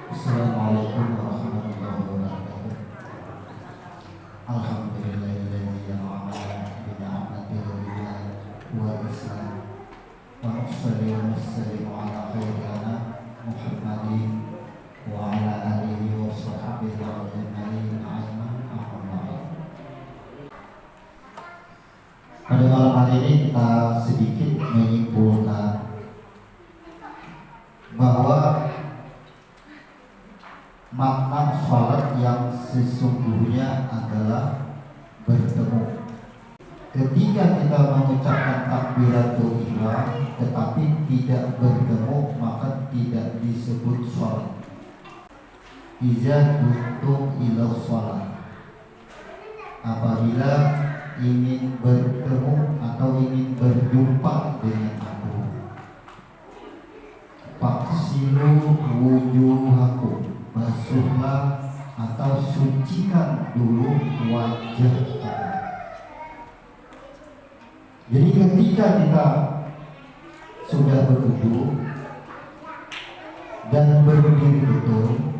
Assalamualaikum warahmatullahi wabarakatuh. Alhamdulillahilladzi an'ama bi ni'matil wal Islam. Wa nusalli wa nusallimu ala khairina Muhammadin wa ala alihi wa sahbihi ajma'in. Pada malam hari ini kita sedikit menyimpulkan bahwa makna sholat yang sesungguhnya adalah bertemu. Ketika kita mengucapkan takbiratul ihram tetapi tidak bertemu, maka tidak disebut sholat. Iza kuntum ila sholat, apabila ingin bertemu atau ingin berjumpa dengan aku, faksilu wujuhakum, basuhlah atau sucikan dulu wajah. Jadi ketika kita sudah berwudu dan berdiri betul,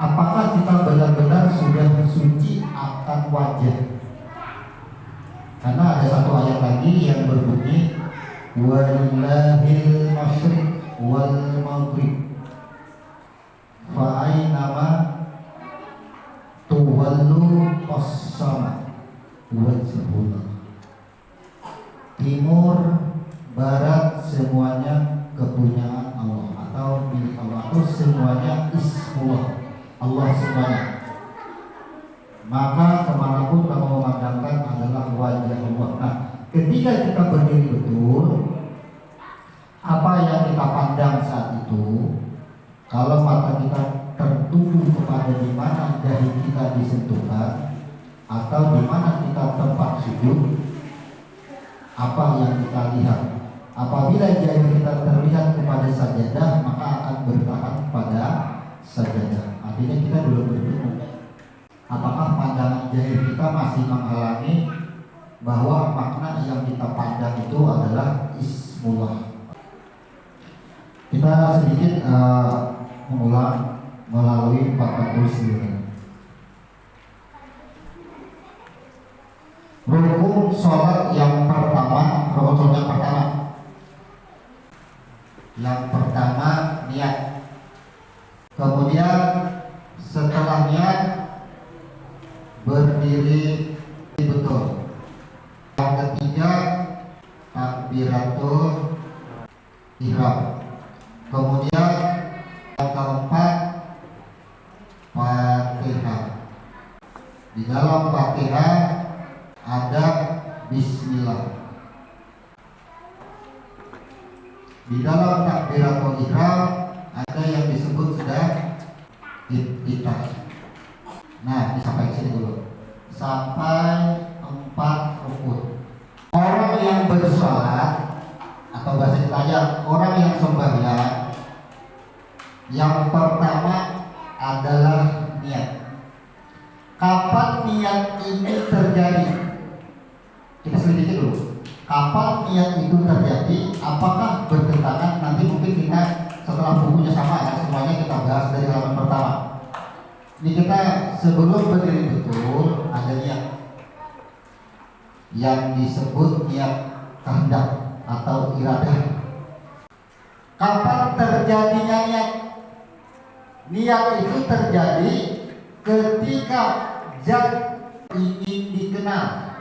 apakah kita benar-benar sudah suci akan wajah? Karena ada satu ayat lagi yang berbunyi walillahil masyriq wal maghrib fa'ainama tuwallu qassama wajhullah. Timur barat semuanya kepunyaan Allah atau milik Allah, atau semuanya ismullah, Allah semuanya. Maka kemanapun kamu memandangkan adalah wajah Allah. Nah, ketika kita berdiri betul, apa yang kita pandang saat itu? Kalau mata kita tertuju kepada di mana dahi kita disentuhkan atau di mana kita tempat sujud, apa yang kita lihat? Apabila jari kita terlihat kepada sajadah, maka akan bertahan pada sajadah. Artinya kita belum bertemu. Apakah pandangan jari kita masih menghalangi bahwa makna yang kita pandang itu adalah ismullah? Kita sedikit mengulang melalui 49. Rukun sholat yang pertama, rukun sholat yang pertama. Yang pertama niat. Kemudian setelah niat berdiri betul. Yang ketiga takbiratul ihram. Kemudian yang keempat Fatihah. Di dalam Fatihah ada bismillah. Di dalam takbiratul ihram ada yang disebut sudah iftitah. Nah, sampai sini dulu. Sampai 4 rukun. Orang yang bersalat atau bahasa kita aja orang yang sembahyang, yang pertama adalah niat. Kapan niat ini terjadi? Kita selidiki dulu. Kapan niat itu terjadi? Apakah bertentangan? Nanti mungkin kita setelah bukunya sama ya, semuanya kita bahas dari halaman pertama. Ini kita sebelum berdiri betul ada niat yang disebut niat kehendak atau iradah. Kapan terjadinya niat? Niat itu terjadi ketika zat ingin dikenal.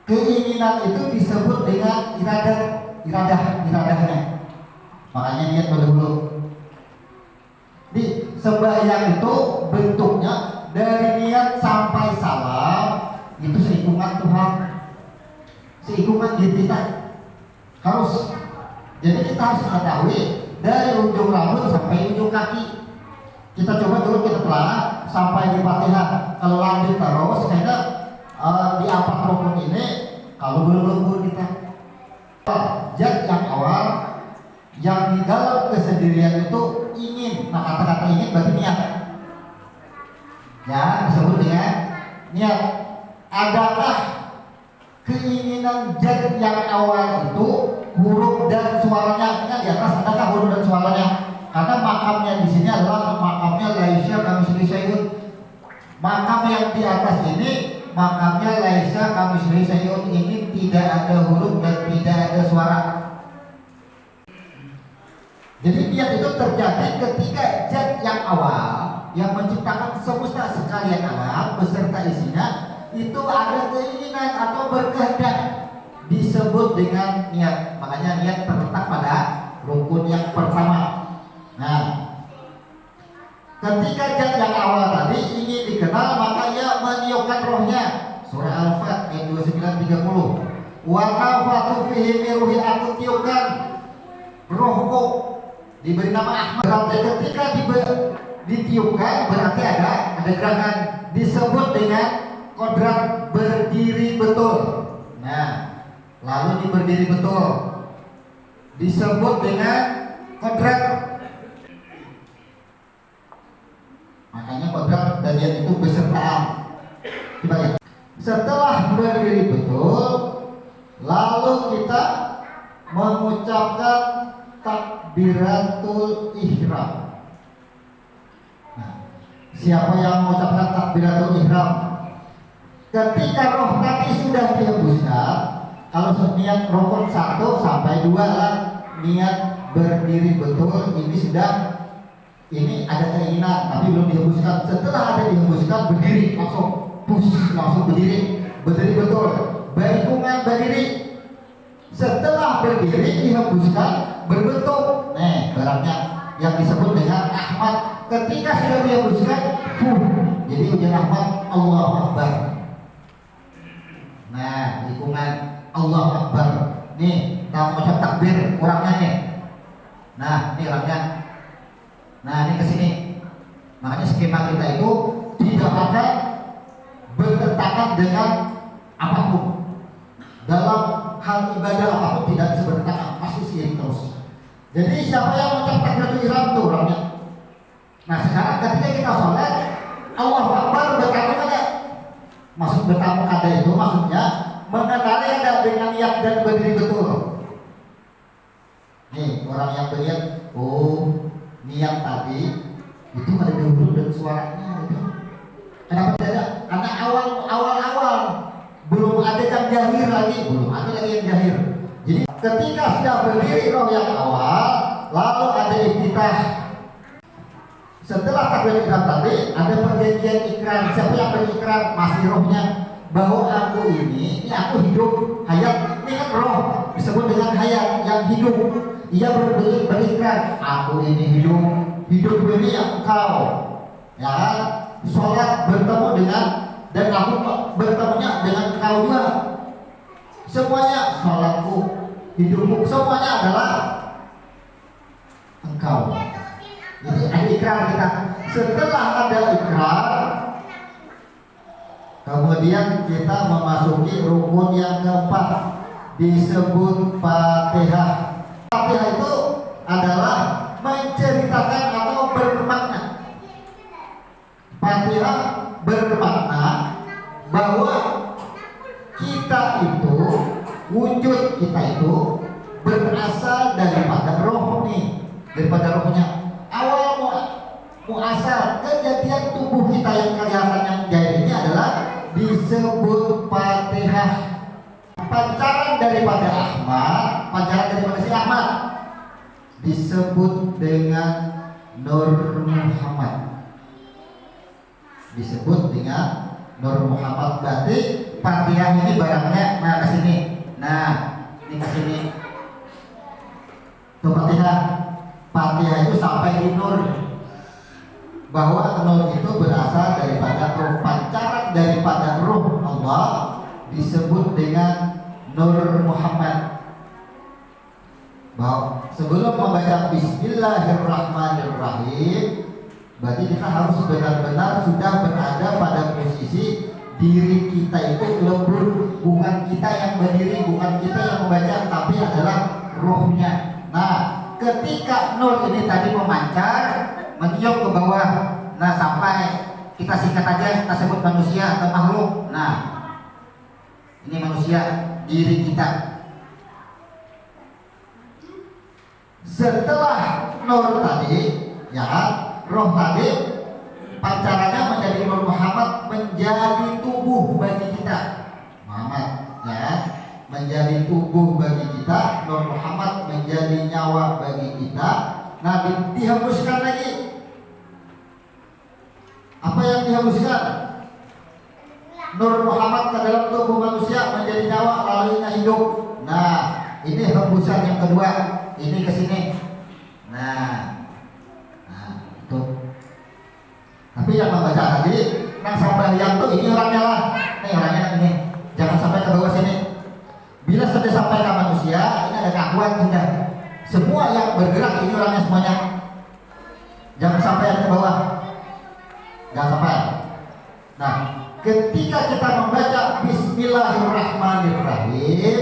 Keinginan itu disebut dengan iradahnya. Makanya niat dulu. Di sembahyang itu bentuknya dari niat sampai salam itu seikungan Tuhan, seikungan diri kita harus. Jadi kita harus mengetahui dari ujung rambut sampai ujung kaki. Kita coba dulu kita telah sampai di Fatihah. Kalau lanjut terus kayaknya di 4 rukun ini kalau belum lembur kita. Zat yang awal yang di dalam kesendirian itu ingin. Nah, kata-kata ingin berarti niat. Ya, disebut dengan niat. Adakah keinginan zat yang awal itu huruf dan suaranya? Ingat di atas adakah huruf dan suaranya? makamnya di sini adalah makamnya laisa kamitslihi syai'un. Makam yang di atas ini makamnya laisa kamitslihi syai'un, ini tidak ada huruf dan tidak ada suara. Jadi niat itu terjadi ketika zat yang awal yang menciptakan semesta sekalian alam beserta isinya itu ada keinginan atau berkehendak, disebut dengan niat. Makanya niat terletak pada rukun yang pertama. Nah, ketika zat yang awal tadi ingin dikenal, maka ia meniupkan rohnya. Surah Al-Fat ayat 29-30. Wa nafatu fihi min ruhi, aku tiupkan rohku, diberi nama Ahmad. Berarti ketika ditiupkan berarti ada gerakan, disebut dengan kodrat berdiri betul. Nah, lalu berdiri betul disebut dengan kodrat. Makanya kodrat dan niat itu besertaan. Coba lihat. Setelah berdiri betul, lalu kita mengucapkan takbiratul ihram. Nah, siapa yang mengucapkan takbiratul ihram? Ketika roh tadi sudah dihembuskan, kalau niat rukun 1 sampai 2 lah, niat berdiri betul ini sudah, ini ada keinginan tapi belum dihembuskan. Setelah ada dihembuskan, berdiri langsung langsung berdiri betul, barikungan berdiri. Setelah berdiri dihembuskan berbentuk, barangnya yang disebut dengan Ahmad. Ketika sudah dihembuskan, jadi ujian Ahmad, Allahu Akbar. Nah, lingkungan Allahu Akbar. Nih, kita mengucap takbir kurangnya nih. Nah, ini orangnya. Nah, ini ke sini. Makanya skema kita itu tidak akan bertentangan dengan apapun. Dalam hal ibadah apapun tidak bisa bertentangan, pasti seiring terus. Jadi siapa yang mengucap takbiratul ihram itu orangnya. Nah, sekarang ketika kita sholat, Allahu Akbar bertamu kada. Maksud bertamu kada itu maksudnya mengenali ada dengan niat dan berdiri betul. Nih, orang yang berniat, niat tadi itu ada huruf dan suaranya gitu. Kenapa tidak ada? Karena awal belum ada yang jahir lagi, belum ada lagi yang jahir. Jadi ketika sudah berdiri roh yang awal, lalu ada iftitah. Setelah takbiratul ihram tadi ada perjanjian ikrar. Siapa yang berikrar? Masih rohnya, bahwa aku ini aku hidup, hayat. Ini kan roh disebut dengan hayat yang hidup. Ia berikrar, aku ini hidup ini engkau. Ya kan? Sholat bertemu dengan, dan aku bertemunya dengan engkau juga. Semuanya sholatku, hidupku, semuanya adalah engkau. Jadi ada ikrar kita. Setelah ada ikrar, kemudian kita memasuki rukun yang keempat, disebut Fatihah. Fatihah itu adalah menceritakan atau bermakna. Fatihah bermakna bahwa kita itu, wujud kita itu berasal daripada roh nih, daripada rohnya. Awal muasal kejadian tubuh kita yang kelihatan yang jadi ini adalah disebut Fatihah. Pancaran daripada Ahmad, pancaran daripada si Ahmad disebut dengan Nur Muhammad. Disebut dengan Nur Muhammad. Berarti Fatihah ini barangnya, nah ke sini. Nah, ini ke sini. Tuh Fatihah itu sampai di Nur. Bahwa Nur itu berasal daripada roh, pancaran daripada roh Allah disebut dengan Nur Muhammad. Bahwa sebelum membaca Bismillahirrahmanirrahim, berarti kita harus benar-benar sudah berada pada posisi diri kita itu lembut, bukan kita yang berdiri, bukan kita yang membaca, tapi adalah rohnya. Nah, ketika Nur ini tadi memancar, meniup ke bawah, nah sampai kita singkat aja, kita sebut manusia atau makhluk. Nah, ini manusia, diri kita. Setelah Nur tadi ya kan? Roh tadi pancarannya menjadi Nur Muhammad, menjadi tubuh bagi kita. Muhammad, ya, menjadi tubuh bagi kita. Nur Muhammad menjadi nyawa bagi kita. Nah, dihembuskan lagi. Apa yang dihembuskan? Nur Muhammad ke dalam tubuh manusia menjadi nyawa, lalu hidup. Nah, ini hembusan yang kedua. Ini ke sini. Nah, itu. Tapi yang membaca tadi, nang sampai tuh ini orangnya lah. Ini orangnya ini. Jangan sampai ke bawah sini. Bila sudah sampai ke manusia, ini ada keakuan sudah. Semua yang bergerak ini orangnya semuanya. Jangan sampai yang ke bawah. Jangan sampai. Nah, ketika kita membaca Bismillahirrahmanirrahim,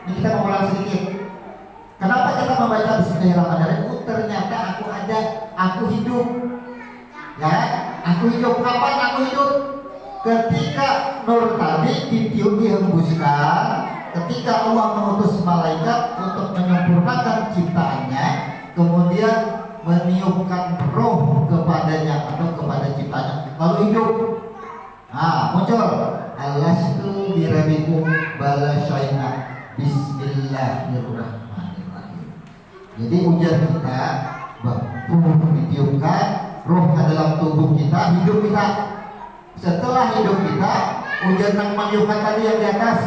ini kita mengulang sedikit. Kenapa kita membaca Bismillahirrahmanirrahim? Ternyata aku ada, aku hidup. Ya, aku hidup. Kapan aku hidup? Ketika nur tadi ditiup, dihembuskan. Ketika Allah mengutus malaikat untuk menyempurnakan ciptaannya, kemudian meniupkan roh kepadanya atau kepada ciptaannya, lalu hidup. Nah, muncul alastu birabikum bala syaina bismillahirrahmanirrahim. Jadi ujar kita bahwa ditiupkan roh ke dalam tubuh kita, hidup kita. Setelah hidup kita, ujar nang meniupkan tadi yang di atas,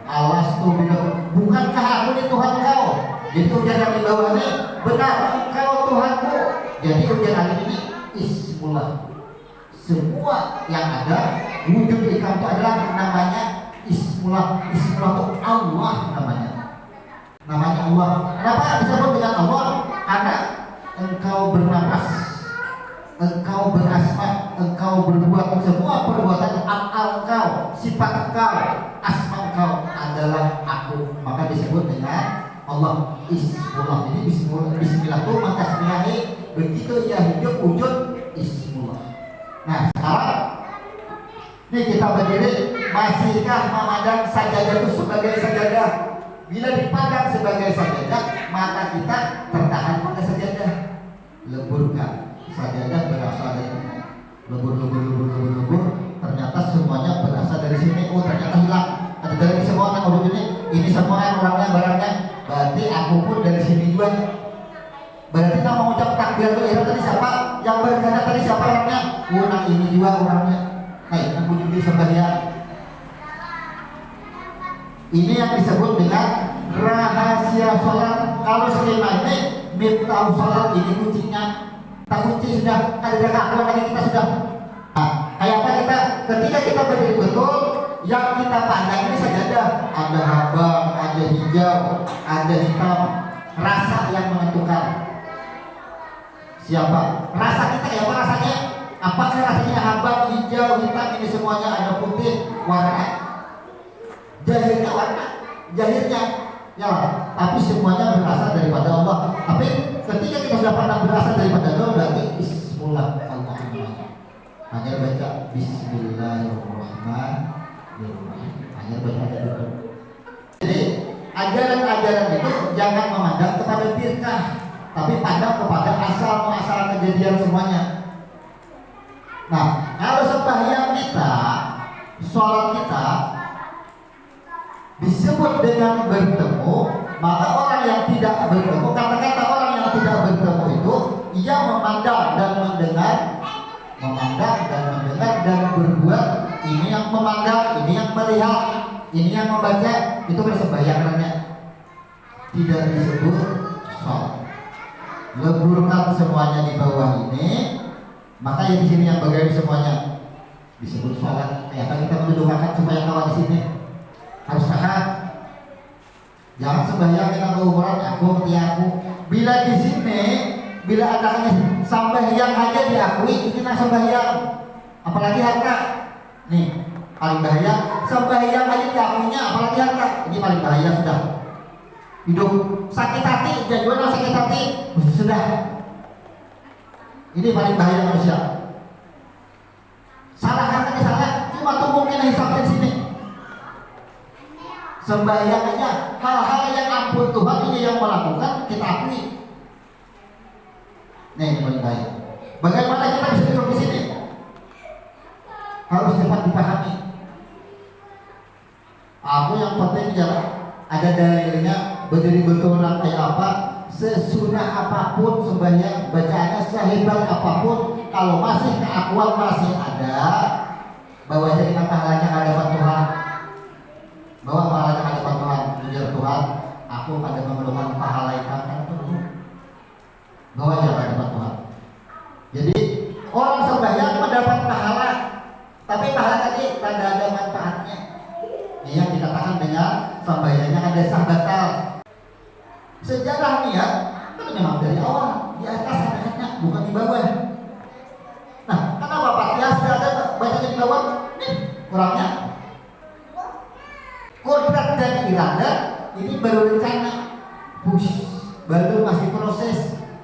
alastu birabikum, bukankah aku ini Tuhan kau? Jadi ujar yang di bawah ini, benar engkau Tuhanku. Jadi ujar hari ini ismullah. Semua yang ada wujud di kamu itu adalah namanya Ismullah. Ismullah itu Allah namanya. Namanya Allah. Kenapa disebut dengan Allah? Karena engkau bernapas, engkau berasma, engkau berbuat, semua perbuatan af'al engkau, sifat engkau, asma engkau adalah aku. Maka disebut dengan Allah Ismullah. Jadi Bismillah itu mentasbihi, begitu ia hidup wujud Ismullah. Nah, sekarang ini kita berdiri, masihkah memandang sajadah itu sebagai sajadah? Bila dipandang sebagai sajadah, maka kita tertahan pada sajadah. Leburkan. Sajadah berasal dari lebur. Ternyata semuanya berasal dari sini. Oh, ternyata hilang. Ada dari semua orang urut ini semua orangnya, barangnya. Berarti aku pun dari sini juga. Berarti kita mengucap takbiratul ihram tadi siapa? Yang berkata tadi siapa orangnya? Orang ini juga orangnya. Aku juga sembahyang. Ini yang disebut dengan rahasia sholat. Kalau skema ini miftah sholat, ini kuncinya. Tak kunci sudah, ada keakuan lagi kita sudah. Nah, kayak apa kita? Ketika kita berdiri betul, yang kita pandang ini sajadah. Ada abang, ada hijau, ada hitam. Rasa yang menentukan. Siapa? Rasa kita ya, apa rasanya? Apakah rasanya abang, hijau, hitam, ini semuanya ada putih, warna. Jahirnya warna, jahirnya ya, tapi semuanya berasal daripada Allah. Tapi ketika kita sudah pernah berasal daripada Allah, berarti Bismillah Allah. Hanya baca Bismillahirrahmanirrahim. Hanya baca itu. Jadi ajaran-ajaran itu jangan memandang kepada firqah, tapi pandang kepada asal kejadian semuanya. Nah, kalau sembahyang kita, sholat kita disebut dengan bertemu, maka orang yang tidak bertemu, kata-kata orang yang tidak bertemu itu, ia memandang dan mendengar, dan berbuat. Ini yang memandang, ini yang melihat, ini yang membaca, itu sembahyangnya tidak disebut sholat. Leburkan semuanya di bawah ini, maka yang di sini yang bagian semuanya disebut sholat. Ya kan kita mendoakan supaya kawan di sini harus sehat. Jangan sembahyang kita umroh aku. Bila di sini, bila ada hanya sembahyang aja diakui, itu nak sembahyang. Apalagi harta. Nih paling bahaya, sembahyang aja diakuinya, apalagi harta. Ini paling bahaya sudah. Hidup sakit hati, jadwal sakit hati sudah. Ini paling bahaya manusia. Salah harta salah, cuma tubuh kita hisapin sini. Sembahyang aja, hal-hal yang ampun Tuhan ini yang melakukan kita akui. Nah ini paling baik. Bagaimana kita bisa duduk di sini? Harus cepat dipahami. Aku yang penting jangan ada dalilnya, berdiri betul kayak apa, sesunah apapun sembahyang, bacaannya sehebat apapun, kalau masih keakuan masih ada, bahwa jadi pahalanya ke hadapan Tuhan, bahwa pahalanya ke hadapan Tuhan, jujur Tuhan, aku ada memerlukan pahala yang akan perlu, bahwa jangan ke hadapan Tuhan. Jadi orang sembahyang mendapat pahala, tapi pahala tadi tidak ada manfaatnya. Yang dikatakan dengan sembahyangnya ada sah batal. Sejarah niat kan memang dari awal di atas ayatnya, bukan di bawah. Nah, kenapa Fatihah sudah ada bacanya di bawah? Kurangnya kodrat dan irada ini baru rencana, baru masih proses,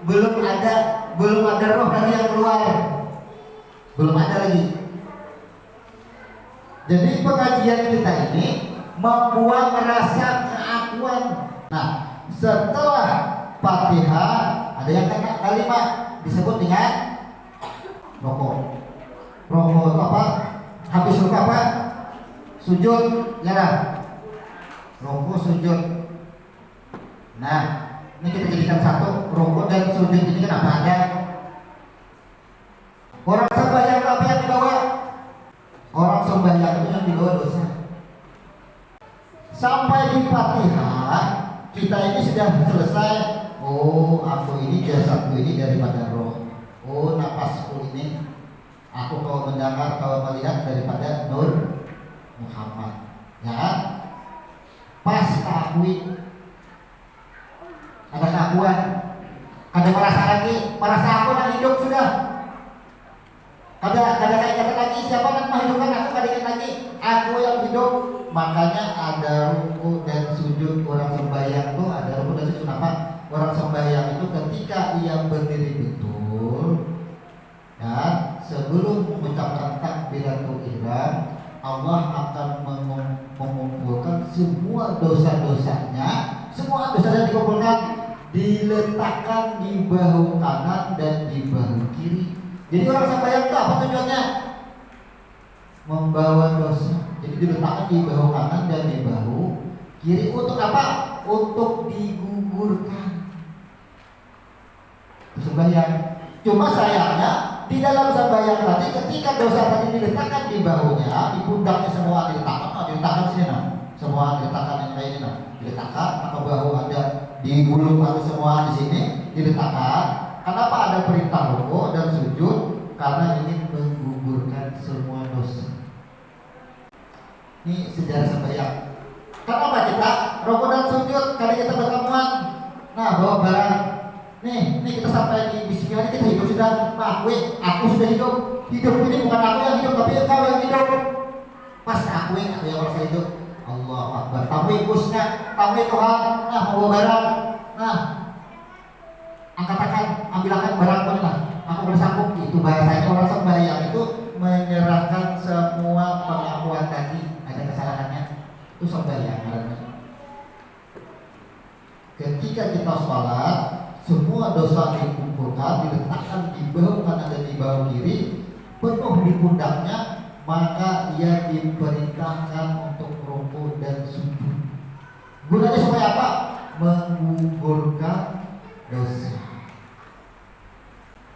belum ada roh dari yang keluar, belum ada lagi. Jadi pengajian kita ini membuang rasa keakuan. Nah, setelah Fatihah ada yang kalimat disebut dengan rokok. Rokok itu apa? Habis rokok apa? Sujud, ya. Rokok sujud. Nah, ini kita jadikan satu. Rokok dan sujud ini kan apa ada? Orang sembahyang apa yang dibawa? Orang sembahyang itu yang dibawa dosa. Sampai di Fatihah kita ini sudah selesai. Oh, aku ini jasadku ini daripada roh. Oh, napasku ini aku kalau mendengar, kalau melihat daripada Nur Muhammad. Ya, pas takwi ada keakuan, ada merasa lagi, merasa aku yang hidup sudah. Ada kata lagi siapa yang menghidupkan aku, kadang lagi aku yang hidup. Makanya ada ruku dan sujud orang sembahyang tuh, ada ruku dan sujud apa? Orang sembahyang itu ketika ia berdiri betul, ya, sebelum mengucapkan takbiratul ihram, Allah akan mengumpulkan semua dosa-dosanya, semua dosa-dosa dikumpulkan, diletakkan di bahu kanan dan di bahu kiri. Jadi orang sembahyang itu apa tujuannya? Membawa dosa. Jadi diletakkan di bahu kanan dan di bahu kiri untuk apa? Untuk digugurkan. Sembahyang. Cuma sayangnya di dalam sembahyang tadi ketika dosa tadi diletakkan di bahunya, di pundaknya semua diletakkan sini nah. Semua diletakkan yang kayak ini nah. Diletakkan atau bahu ada digulung atau semua di sini diletakkan. Kenapa ada perintah rukuk dan sujud? Karena ingin menggugurkan semua dosa. Ini sejarah sembahyang. Kenapa kita rukuk dan sujud? Kali kita bertemuan, nah bawa barang. Nih kita sampai di bismillah, kita hidup sudah aku sudah hidup. Hidup ini bukan aku yang hidup, tapi engkau yang hidup. Pas aku yang merasa hidup. Allah Akbar. Tamu ibusnya, tamu Tuhan. Nah bawa barang. Nah ambilkan barangku lah, aku bersambung. Itu bahasanya orang sembahyang itu menyerahkan semua pengakuan tadi, ada kesalahannya, itu sembahyang. Ketika kita sholat, semua dosa dikumpulkan, diletakkan di bahu kanan dan di bahu kiri, penuh di pundaknya, maka ia diperintahkan untuk rukuk dan sujud. Gunanya supaya apa? Menggugurkan dosa.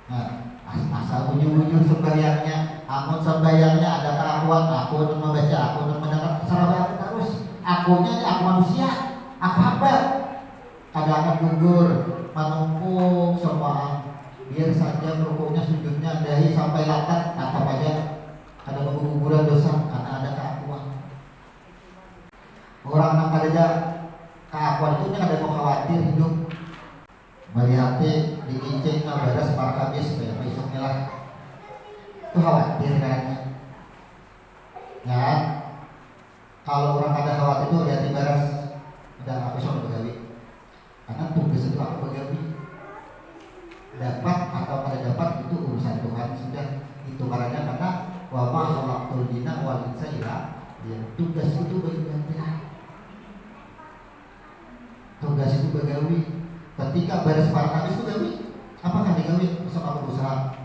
Nah, asal ujung-ujung sembahyangnya, amun sembahyangnya ada keakuan, aku untuk membaca, aku untuk mendengar, serabaya aku terus. Akunya ini aku manusia, aku hamba. Kadang gugur, menumpuk semua. Biar saja rukuknya, sujudnya dari sampai lakat, tetap aja ada pengguguran dosa karena ada keakuan. Orang yang ada keakuan itu ada mau khawatir hidup. Melihatnya dikincing beres para habis kayak besoknya lah, itu khawatir kayaknya. Ya, kalau orang ada khawatir itu lihat beres udah habis orang begawi, karena tugas itu aku begawi. Dapat atau tidak dapat itu urusan Tuhan sudah. Itu karena wa ma khalaqtul jinna wal insa illa tugas itu bagi tugas itu begawi. Ketika beres para habis itu gawi, apakah digawi? apa?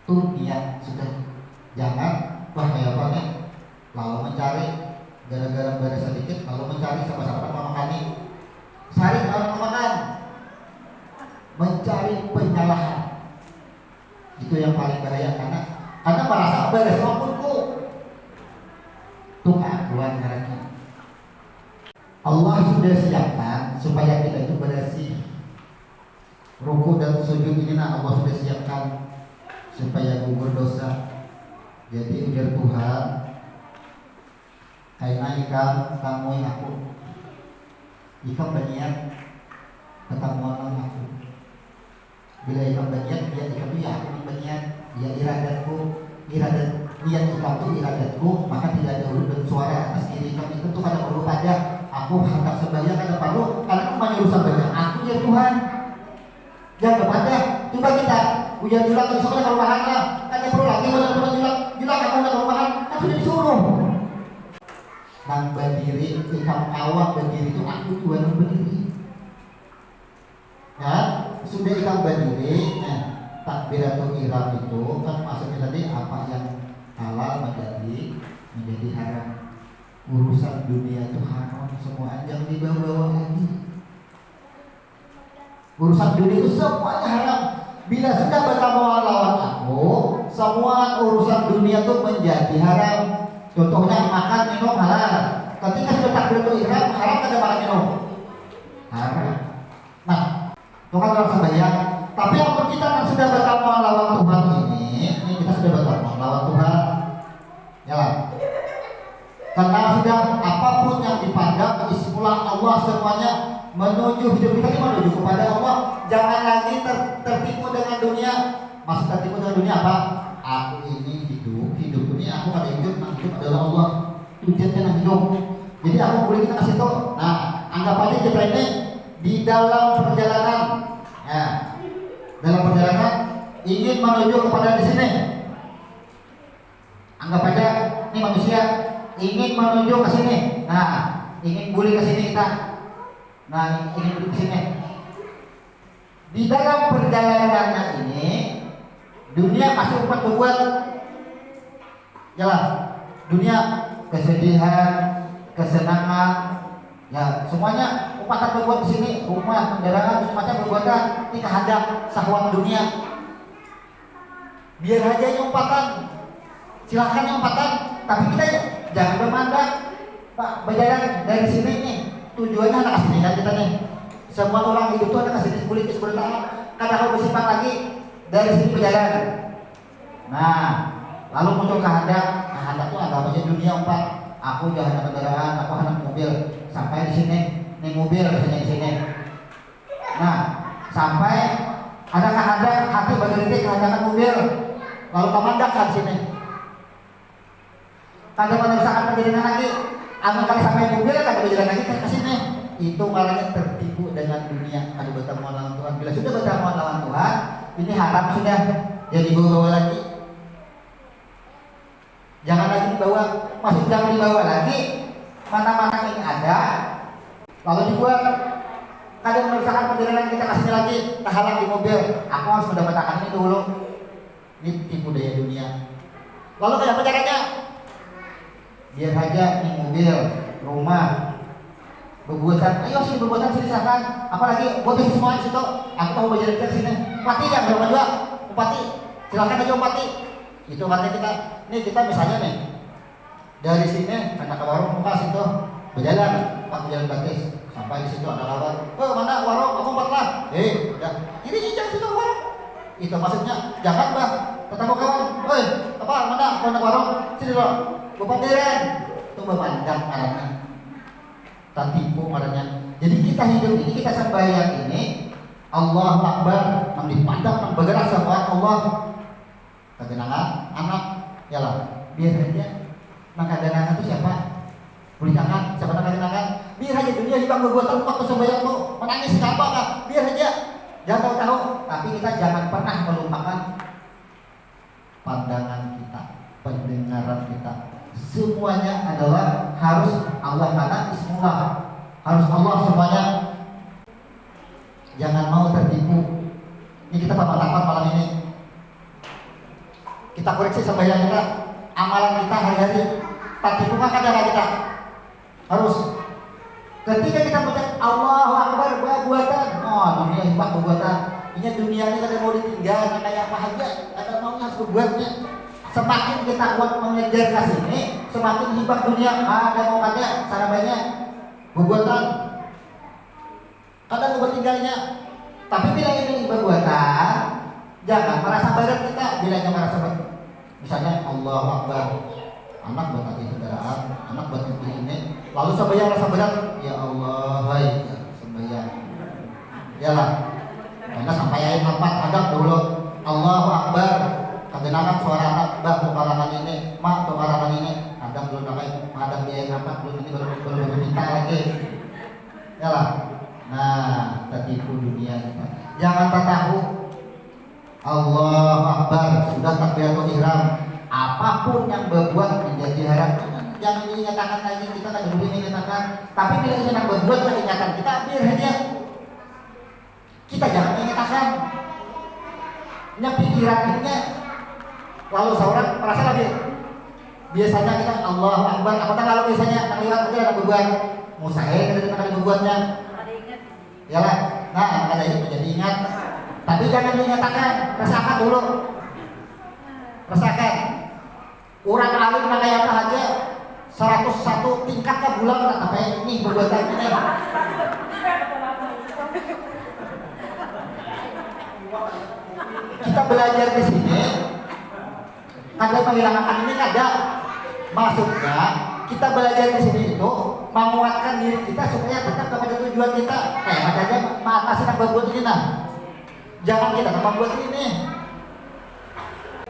Tuh niat sudah. Jangan wah kayak apa nih, lalu mencari gara-gara beres sedikit lalu mencari sama-sama mau makan nih. Cari orang makan, mencari penyalahan. Itu yang paling bahaya karena merasa beres mampunku. Tuh akuan caranya. Allah sudah siapkan supaya kita itu bersih. Ruku dan sujud ini Allah sudah siapkan supaya gugur dosa. Jadi ujar Tuhan, karena ikam kamu aku, ikam berniat pertemuan aku. Bila ikam berniat, dia ikam itu ya aku berniat, ya iradatku, iradat niat ikam itu iradatku, maka tidak ada huruf dan suara atas diri ikam itu tuh pada perlu pada aku hendak sembahyang kada perlu, karena aku menyuruh sembahyang aku ya Tuhan. Jangan kepada, coba kita ujar julang besok ke rumahan lah, kan dia perlu lagi julang kamu ke rumahan, kan sudah disuruh. Nang berdiri, ikam awak berdiri itu aku Tuhan yang berdiri. Ya, sudah ikam berdiri, takbiratul ihram itu kan maksudnya tadi apa yang halal menjadi haram. Urusan dunia itu haram semua, jangan dibawa-bawa lagi. Urusan dunia itu semuanya haram. Bila sudah bertemu lawan aku, semua urusan dunia itu menjadi haram. Contohnya makan minum halal. Ketika sudah takbiratul ihram haram kada makan minum. Haram. Nah, Tuhan orang sembahyang. Tapi apabila kita sudah bertemu lawan Tuhan ini kita sudah bertemu lawan Tuhan. Ya. Karena sudah apapun yang dipandang ismulah Allah semuanya menuju hidup kita ini menuju kepada Allah. Jangan lagi tertipu dengan dunia. Maksud tertipu dengan dunia apa? Aku ini hidup ini aku pada hidup adalah Allah. Tujuannya hidup. Jadi aku boleh kita kasih tahu. Nah, anggap aja kita ini di dalam perjalanan. Ya, dalam perjalanan ingin menuju kepada di sini. Anggap aja ini manusia ingin menuju ke sini. Nah, ingin boleh ke sini kita. Nah, ingin ke sini. Di dalam perjalanannya ini, dunia masih umpat berbuat. Jelas, dunia kesedihan, kesenangan, ya semuanya umpatan berbuat di sini. Rumah, kendaraan, semacam perbuatan tidak ada syahwat dunia. Biar aja umpatan, silakan umpatan, tapi kita jangan bermandang. Pak, berjalan dari sini nih. Tujuannya anak kasih kan kita nih. Semua orang hidup itu anak kasih politis bertahan. Karena kalau bersimpan lagi dari sini berjalan. Nah, lalu muncul kehendak. Kehendak itu agak banyak dunia empat. Aku jangan ada kendaraan, aku anak mobil. Sampai di sini, nih mobil misalnya di sini. Nah, sampai ada kehendak hati berhenti kehendak mobil. Lalu kemandak kan sini. Kada menyusahkan perjalanan lagi. Amal kali sampai mobil kan berjalan lagi ke sini. Itu malahnya tertipu dengan dunia. Ada bertemu lawan Tuhan. Bila sudah bertemu lawan Tuhan, ini haram sudah. Jadi bawa lagi. Jangan lagi dibawa. Maksud jangan dibawa lagi. Mana-mana ini ada. Lalu dibuat. Kadang merusakkan perjalanan kita kasih lagi. Terhalang di mobil. Aku harus mendapatkan ini dulu. Ini tipu daya dunia. Lalu kayak apa caranya? Biar aja nih mobil, rumah, perbuatan, ayo sih perbuatan sini silakan. Apalagi buat semua di situ. Aku mau belajar di sini. Upati yang berapa dua? Upati, silakan aja upati. Itu karena kita misalnya nih dari sini anak ke warung muka situ berjalan, pak jalan gratis sampai di situ ada lawan. Oh mana warung? Aku empat lah. Udah. Ini jangan situ warung. Itu maksudnya jangan bang. Tetangga kawan, apa mana? Kau nak warung? Sini loh. Kepandiran itu memandang arahnya, tertipu arahnya. Jadi kita hidup ini, kita sembahyang ini, Allah Akbar, yang dipandang, yang bergerak sama Allah. Kegenangan anak, ya lah, biar aja. Maka kegenangan itu siapa? Beritakan, siapa nak kegenangan? Biar aja dunia hibang berbuatan waktu sembahyang itu menangis siapa kah? Biar aja, jangan tahu. Tapi kita jangan pernah melupakan pandangan kita, pendengaran kita. Semuanya adalah harus Allah kata ismullah, harus Allah semuanya. Jangan mau tertipu. Ini kita paparan malam ini. Kita koreksi sembahyang kita, amalan kita hari-hari. Tatibungan kadang kita harus. Ketika kita mengucap Allahu Akbar buatan, oh dunia hebat perbuatan. Ini dunia ini kadang mau ditinggal, kayak apa aja, kadang maunya harus berbuatnya. Semakin kita kuat mengejar ke sini, semakin hebat dunia. Ada mau ada, sana banyak perbuatan. Kadang mau tinggalnya. Tapi bila ini perbuatan, jangan merasa berat kita. Bila jangan merasa berat, misalnya Allahu Akbar, anak buat lagi kendaraan, anak buat ini, lalu sembahyang rasa berat, ya Allah, hai, sembahyang, yalah, karena sampai ayat 4 ada dulu, Allahu Akbar, kedengaran suara anak, bah tukarangan ini, mak tukarangan ini, kadang belum pakai, kadang dia yang 4 belum ini belum minta lagi, yalah, nah tertipu dunia kita, jangan tahu, Allahu Akbar, sudah takbiratul ihram. Apapun yang berbuat menjadi haram, jangan dinyatakan lagi, kita kan dulu dinyatakan. Tapi bila kita nak berbuat ingatan kita biar saja. Kita jangan menyatakan. Ini pikiran ini. Lalu seorang merasa lagi. Biasanya kita Allahu Akbar, apatah lalu biasanya nak lewat kita nak berbuat. Musahe kita nak berbuatnya. Yalah, nah ada itu menjadi ingat. Tapi jangan dinyatakan, rasakan dulu. Rasakan. Orang alim nak kayak apa aja 101 tingkat ke bulan nak apa ini perbuatan ini. Kita belajar di sini ada menghilangkan ini ada maksudnya kita belajar di sini itu menguatkan diri kita supaya tetap kepada tujuan kita. Kayak makanya masih nak berbuat ini nah. Jangan kita membuat ini.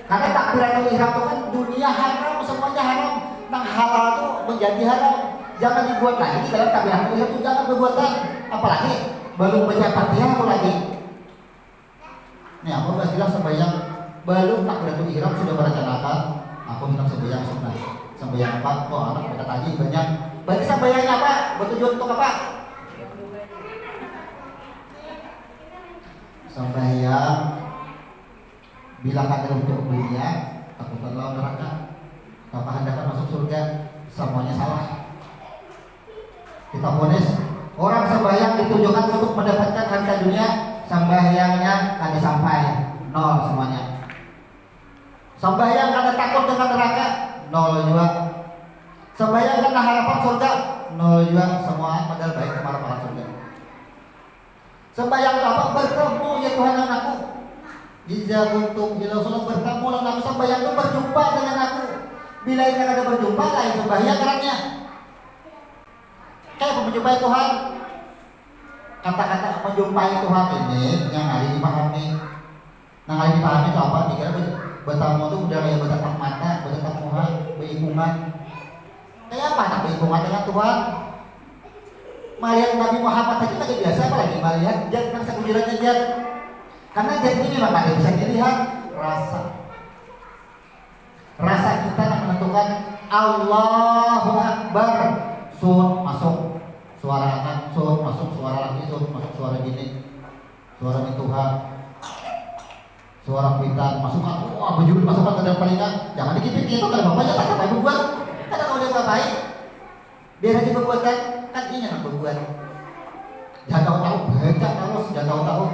Karena takbiratul ihram itu kan dunia haram, semuanya haram. Nang halal itu menjadi haram. Jangan dibuat lagi dalam takbiratul ihram itu, jangan perbuatan. Apalagi belum baca Fatihah lagi. Nih aku udah bilang sembahyang belum takbiratul ihram sudah merencanakan. Aku bilang sembahyang sunnah. Sembahyang apa? Kok anak kita tadi banyak. Berarti sembahyangnya apa? Bertujuan untuk apa? Sembahyang bila ada untuk dunia, takut Allah neraka, tanpa hendakan masuk surga, semuanya salah. Kita ponis orang sembahyang ditujukan untuk mendapatkan harta dunia, sembahyangnya kan sampai nol semuanya. Sembahyang karena takut dengan neraka, nol juga. Sembahyang karena harapan surga, nol juga. Semua padahal baik kepada para surga. Sembahyang apa? Bertemu ya Tuhan anakku. Jika untuk bila sholat bertemu lalu aku sembahyang itu berjumpa dengan aku. Bila ini ada berjumpa lain sembahyang kerannya. Kayak menjumpai Tuhan. Kata-kata menjumpai Tuhan ini yang hari dipahami. Nah hari dipahami itu apa? Dikira bertemu itu udah kayak bertatap mata, bertatap muka, berikungan. Kayak apa? Tak berikungan dengan Tuhan. Melihat Nabi Muhammad saja tak biasa, apalagi melihat jad kan sekujirannya jad. Karena jad ini maka dia bisa dilihat rasa kita yang menentukan Allahu Akbar, sun masuk suara anak, sun masuk suara laki, sun masuk suara bini, suara Tuhan, suara kuitan masuk aku, wah bujur masukkan ke dalam telinga. Jangan dikit-dikit itu kalau bapaknya tak apa berbuat, kada kalau dia baik biar aja perbuatan kan ini yang berbuat. Jangan tahu-tahu baca terus, jangan tahu-tahu.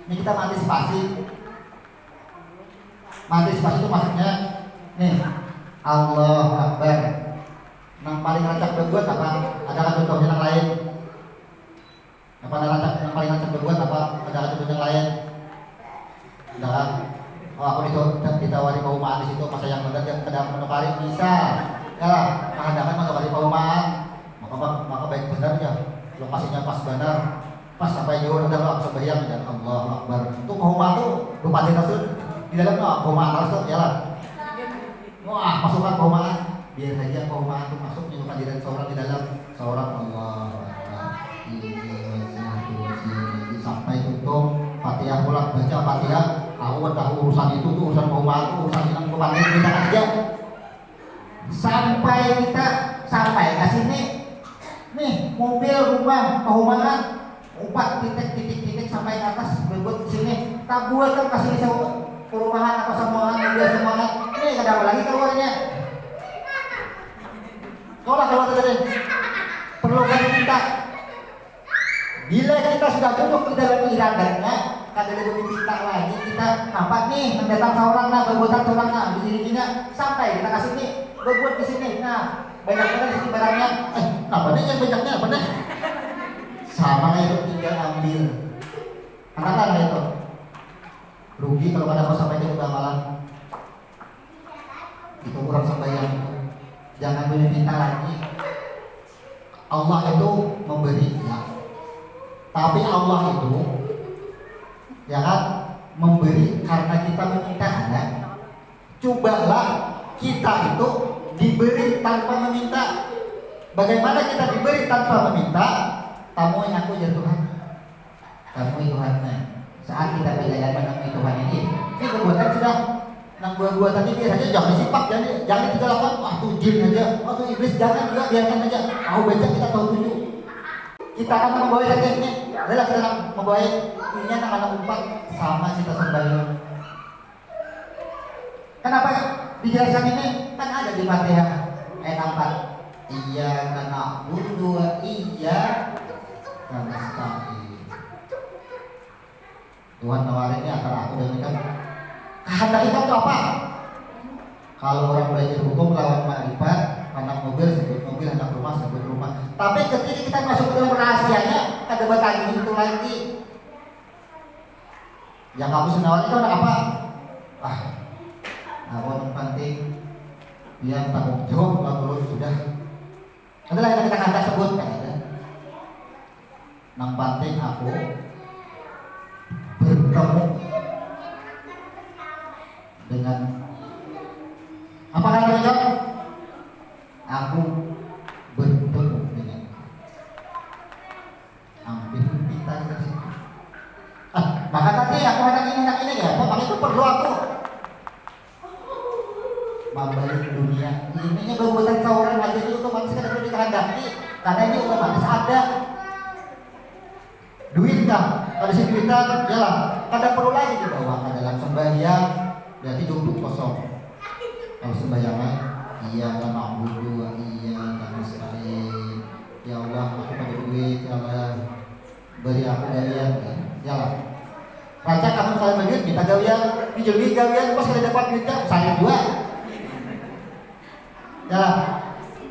Ini kita mengantisipasi. Mengantisipasi itu maksudnya nih Allahu Akbar. Yang paling rancak berbuat apa? Adakah contohnya yang lain? Apa yang paling rancak berbuat apa? Adakah contoh yang lain? Adakah? Oh aku ditawari paumaan di situ, masa yang benar yang kedap menukari bisa. Ya lah, mengadakan menukari paumaan. Maka baik benar ya. Lokasinya pas benar. Pas sampai jauh ada apa sembahyang dan Allahu Akbar. Itu paumaan tuh bupati Rasul di dalamnya paumaan Rasul ya lah. Wah, masukkan paumaan. Biar saja paumaan itu masuk di hadirat seorang di dalam seorang Allahu Akbar. Ini sampai tutup Fatihah pulang baca Fatihah. Aku tahu urusan itu tuh urusan paumaan, urusan yang kemarin kita aja. Sampai kita sampai ke sini. Nih, mobil, rumah, perumahan 4 titik sampai ke atas berbut di sini. Tak buat kan kasih bisa perumahan apa semuanya mobil semuanya. Ini nggak ada lagi keluarnya. Keluar tadi. Perlu kami minta. Bila kita sudah duduk di dalam iradanya, kada lebih minta lagi kita nampak nih mendatang seorang nah berbuatan seorang nah di sini sampai kita kasih nih berbuat di sini. Nah banyak di sini barangnya. Apa nih yang banyaknya apa nih? Sama itu tinggal ambil. Angkatan itu. Rugi kalau kada mau sampai ke udah malam. Itu kurang sembahyang itu. Jangan minta lagi. Allah itu memberi ya. Tapi Allah itu ya kan memberi karena kita meminta ada. Cobalah kita itu diberi tanpa meminta. Bagaimana kita diberi tanpa meminta? Tamu yang aku ya Tuhan. Kamu Tuhannya. Saat kita belajar menemui Tuhan ini perbuatan sudah nang buat-buatan ini biar aja jangan disipak, jangan digalakan. Tuh jin aja, tuh iblis jangan juga, biarkan aja. Tahu baca kita tahu tunjuk. Kita akan membawa ini, adalah kita akan membawa ini anak-anak umpat sama kita sembahyang. Kenapa dijelaskan ini? Kan ada di Fatihah ayat 4. Iya karena berdua iya karena nasta'in. Tuhan nawarinnya antara aku dan kamu. Kehendak kita itu apa? Kalau orang belajar hukum lawan makrifat, anak mobil sebut mobil, anak rumah sebut rumah. Tapi ketika kita masuk ke dalam rahasianya, ada batang itu lagi. Yang kamu senawan itu anak apa? Aku penting biar tanggung jawab kalau sudah. Adalah yang kita kata sebut kan ada. Nang penting aku bertemu dengan apa kata aku bertemu dengan hampir kita ke situ. Maka tadi aku anak ini ya, maka itu perlu aku membalik dunia. Ininya perbuatan seorang aja itu otomatis kan perlu dikehendaki, karena ini otomatis ada duit kan, kalau si duitan jalan, kada perlu lagi dibawa ke dalam sembahyang, berarti duduk kosong. Kalau sembahyangnya, iya kan ma'budu wa iya kan nasta'in. Ya Allah, aku pada duit, ya Allah, beri aku gawian, jalan. Raja kamu kalau begitu minta gawian, dijeli gawian, pas kada dapat duitnya, saya juga. Jalan.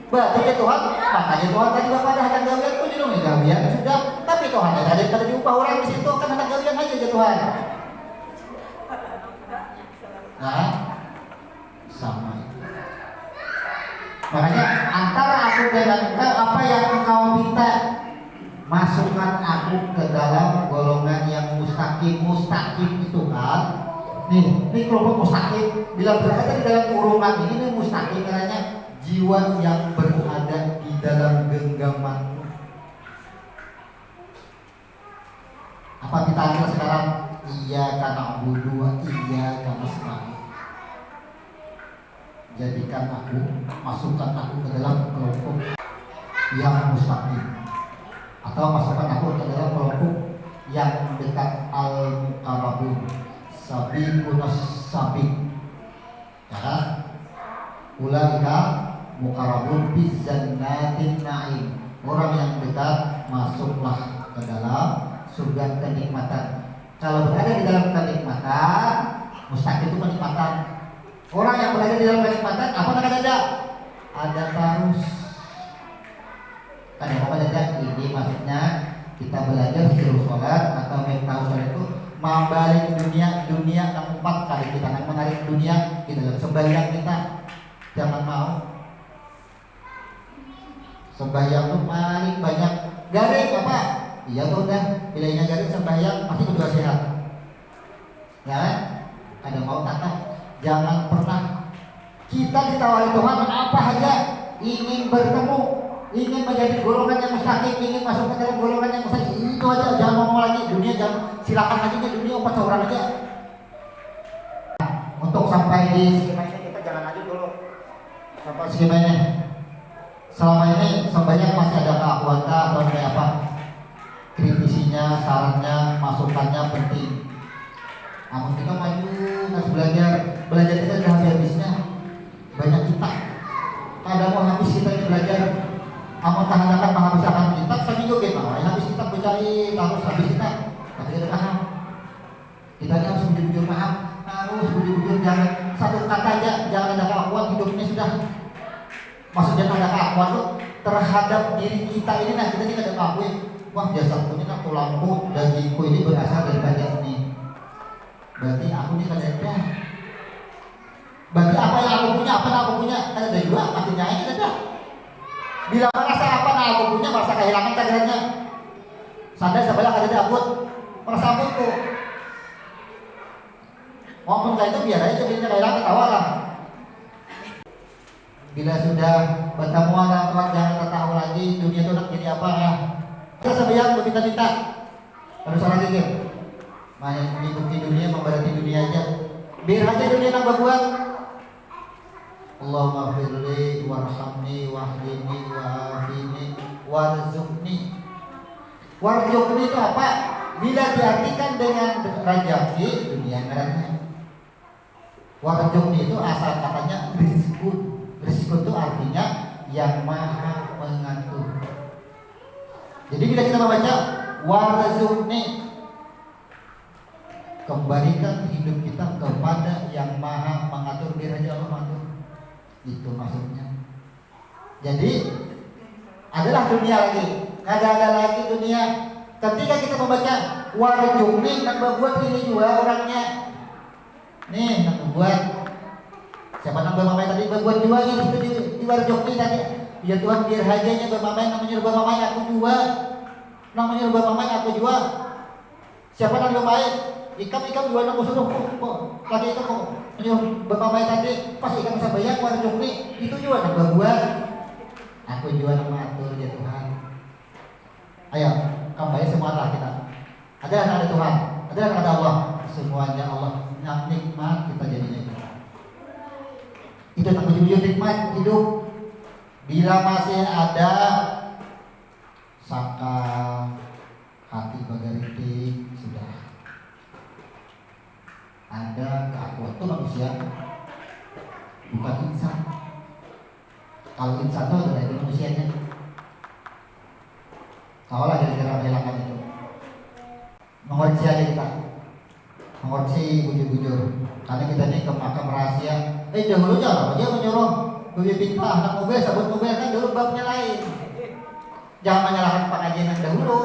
Berarti Tuhan, makanya Tuhan tadi Bapak ada akan gawian pun dilungi gawian sudah, tapi Tuhan ada diupah orang di situ kan ada gawian aja ya Tuhan. Nah, sama itu. Makanya antara aku dan engkau apa yang engkau minta, masukkan aku ke dalam golongan yang mustaqim itu kan. Ini kelompok mustaqim bila berada di dalam kurungan ini mustaqim karena jiwa yang berada di dalam genggaman. Apa kita lihat sekarang? Iya karena budu, iya karena sekali. Jadikan aku, masukkan aku ke dalam kelompok yang mustaqim, atau masukkan aku ke dalam kelompok yang dekat al-muqarrabun, sabiqunus sabiq. Ya kan? Ulaika muqarrabun fi jannatin na'im. Orang yang dekat masuklah ke dalam surga kenikmatan. Kalau berada di dalam kenikmatan, mustaqim itu kenikmatan. Orang yang berada di dalam kenikmatan, apa nak ada? Ada terus. Kan apa ada? Ini maksudnya kita belajar suruh sholat atau tahu sholat itu membalik dunia yang 4 kali kita akan menarik dunia di dalam sembahyang kita. Jangan mau. Sembahyang itu paling banyak garing apa? Iya tuh udah pilihnya garing sembahyang pasti berdua sehat. Ya kan? Ada mau kata jangan pernah kita ditawari Tuhan apa aja ingin bertemu, ingin menjadi golongan yang mustaqim, ingin masuk ke dalam golongan yang mustaqim, itu aja, jangan ngomong lagi dunia, jangan silakan aja di dunia 4 orang aja. Untuk sampai di skema ini kita jangan lanjut dulu sampai skema ini. Selama ini sembahyang masih ada keakuatan atau kayak apa kritisinya sarannya, masukannya penting. Namun kita maju harus belajar kita sudah habisnya banyak kitab. Kadang mau habis kita ini belajar, kamu tahan menghabiskan kitab, saya juga gitu. Habis kitab mencari harus habis kita, tapi kita paham. Kita harus bujur-bujur paham, harus bujur-bujur jangan satu kata aja, jangan ada keakuan hidupnya sudah. Maksudnya ada keakuan tuh terhadap diri kita ini, nah kita tidak ada keakuan. Wah jasadku ini kan tulangku, dagingku ini berasal dari bagian ini. Berarti aku ini kadang-kadang dah. Berarti apa yang aku punya, apa yang aku punya, ada dari dua, makin nyai kita dah. Bila merasa apa yang aku punya, merasa kehilangan kadang-kadang. Sadar sebelah kadang-kadang abut, merasa abutku. Maupun kayak itu biar aja jadinya kehilangan, ketawa lah. Bila sudah bertemu orang tua jangan tahu lagi dunia itu nak jadi apa ya. Kita sebayang berminta-minta, harus orang gigit. Main mengikuti dunia, memberati dunia aja. Biar aja dunia yang berbuat. Allahumma firli warhamni wahdini wa'afini warzuqni. Warzuqni itu apa? Bila diartikan dengan rezeki dunia akhiratnya. Warzuqni itu asal katanya rizqun. Rizqun itu artinya yang maha mengatur. Jadi bila kita membaca warzuqni, kembalikan hidup kita kepada yang maha mengatur, biar aja Allah mengatur. Itu maksudnya. Jadi adalah dunia lagi, ada lagi dunia. Ketika kita membaca warzuqni, nak berbuat ini juga orangnya. Nih nak berbuat. Siapa nak bermamai tadi berbuat juga itu di warzuqni tadi. Ya Tuhan biar hajanya bermamai, namanya bermamai aku juga. Namanya bermamai aku juga. Siapa nak bermamai? Ikan dua nak suruh kok lagi itu kok bermamai tadi pas ikan saya bayar warzuqni itu juga nak berbuat. Aku juga nak mengatur ya Tuhan. Ayo kembali semualah kita. Ada Tuhan, ada Allah, semuanya Allah. Nikmat kita jadinya. Itu tak bujur nikmat hidup. Bila masih ada sakal hati bagaritik sudah ada keakuan itu manusia, bukan insan. Kalau insan itu adalah itu manusianya. Kalau lagi kira-kira hilangkan itu mengoreksi aja kita, mengoreksi bujur-bujur. Karena kita ini ke makam rahasia. Dahulu jangan dia menyuruh beli pinta anak mobil, sabut mobil kan dulu babnya lain. Jangan menyalahkan pengajian yang dahulu,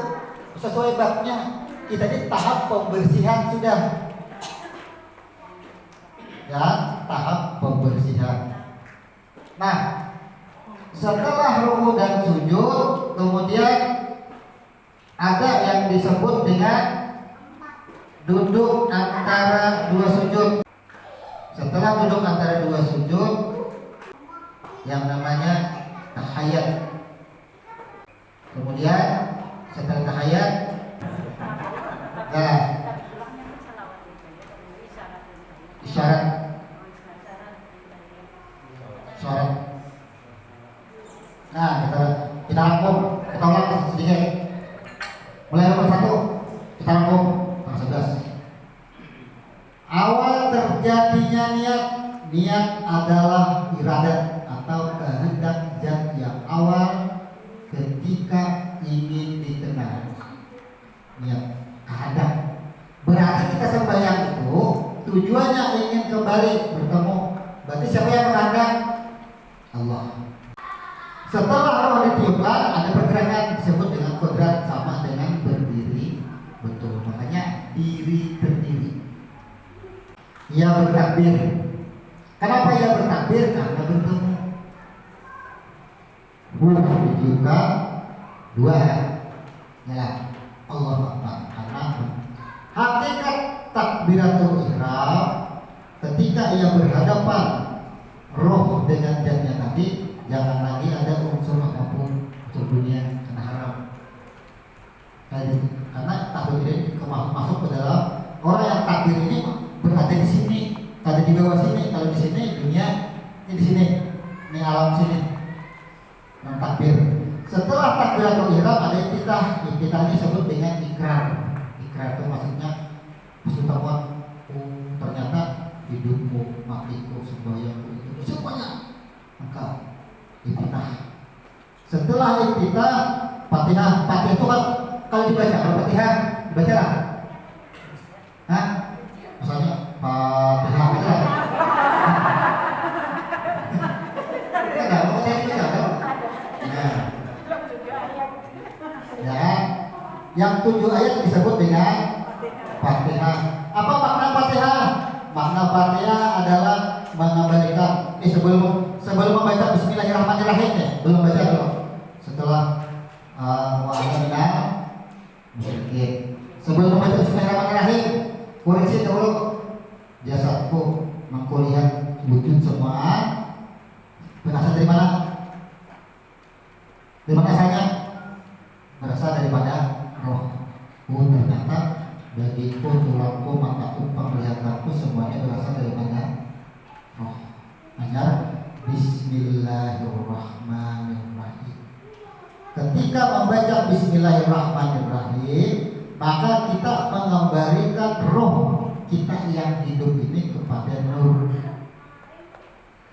sesuai babnya. Kita di tahap pembersihan sudah. Ya, tahap pembersihan. Nah, setelah ruku dan sujud, kemudian ada yang disebut dengan duduk antara dua sujud. Setelah duduk antara dua sujud, yang namanya tahiyat. Kemudian setelah tahiyat, isyarat. Nah, kita rangkum, kita ulang sedikit. Mulai nomor 1, kita rangkum nomor 11. Awal terjadinya niat adalah iradat atau kehendak zat yang awal ketika ingin dikenal. Niat, kehendak. Berarti kita sembahyang itu tujuannya ingin kembali bertemu. Berarti siapa yang mengandang? Allah. Setelah roh ditiupkan, ada pergerakan disebut dengan kodrat, sama dengan berdiri betul. Makanya diri berdiri. Ia bertakbir. Kenapa ia bertakbir? Karena bertemu. Ditiupkan, dua ya Allah Akbar. Karena hakikat takbiratul ihram ketika ia berhadapan roh dengan zatnya tadi, jangan lagi ada unsur apapun, unsur dunia, karena haram. Karena takbir ini masuk ke dalam orang yang takbir ini berada di sini, ada di bawah sini. Kalau di sini dunia, ini di sini, ini alam sini. Takbir. Setelah takbiratul ihram ada iftitah. Iftitah ini disebut dengan ikrar. setelah iftitah Fatihah. Fatihah itu kalau dibaca, kalau Fatihah dibaca lah. Hah? Misalnya Fatihah aja. Enggak, mau saya dibaca kan? Nah. Ya. Yang 7 ayat disebut dengan Fatihah. Apa makna Fatihah? Makna Fatihah adalah mengabadikan. Sebelum membaca Bismillahirrahmanirrahim ya, belum baca dulu. Setelah wa'alaikumsalam musyrikin. Sebelum membaca Bismillahirrahmanirrahim, koreksi dulu jasadku mengkulihat wujud semua. Berasal dari mana? Dari mana asalnya? Berasal daripada roh. Ternyata bagiku, tulangku, mataku, penglihatanku semuanya berasal daripada roh. Hanya Bismillahirrahmanirrahim. Ketika membaca Bismillahirrahmanirrahim, maka kita mengembalikan roh kita yang hidup ini kepada nur.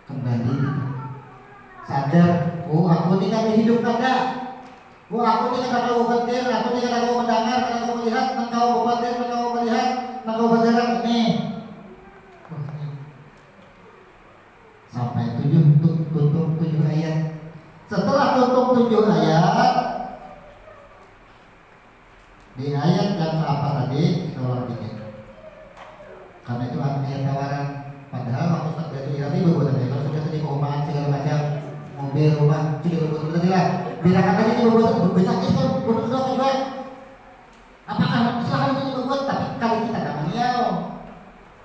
Kembali sadar, oh aku ini kan hidup kada. Oh aku ini kan aku berpikir, aku ini kan aku mendengar, kan aku melihat, kan kau berpikir, kan kau melihat, kan kau bergerak ini. Sampai tutup 7 ayat. Setelah tutup 7 ayat, di ayat yang apa tadi kita ulang dikit. Karena itu ayat tawaran. Padahal waktu Ustaz belajar Irabi berbuat tadi. Kalau sudah tadi keumpamaan segala macam, mobil, rumah, sudah berbuat tadi lah. Bedakan lagi ini berbuat banyak itu berbuat juga. Apakah silahkan itu berbuat, tapi kali kita tak mengiau.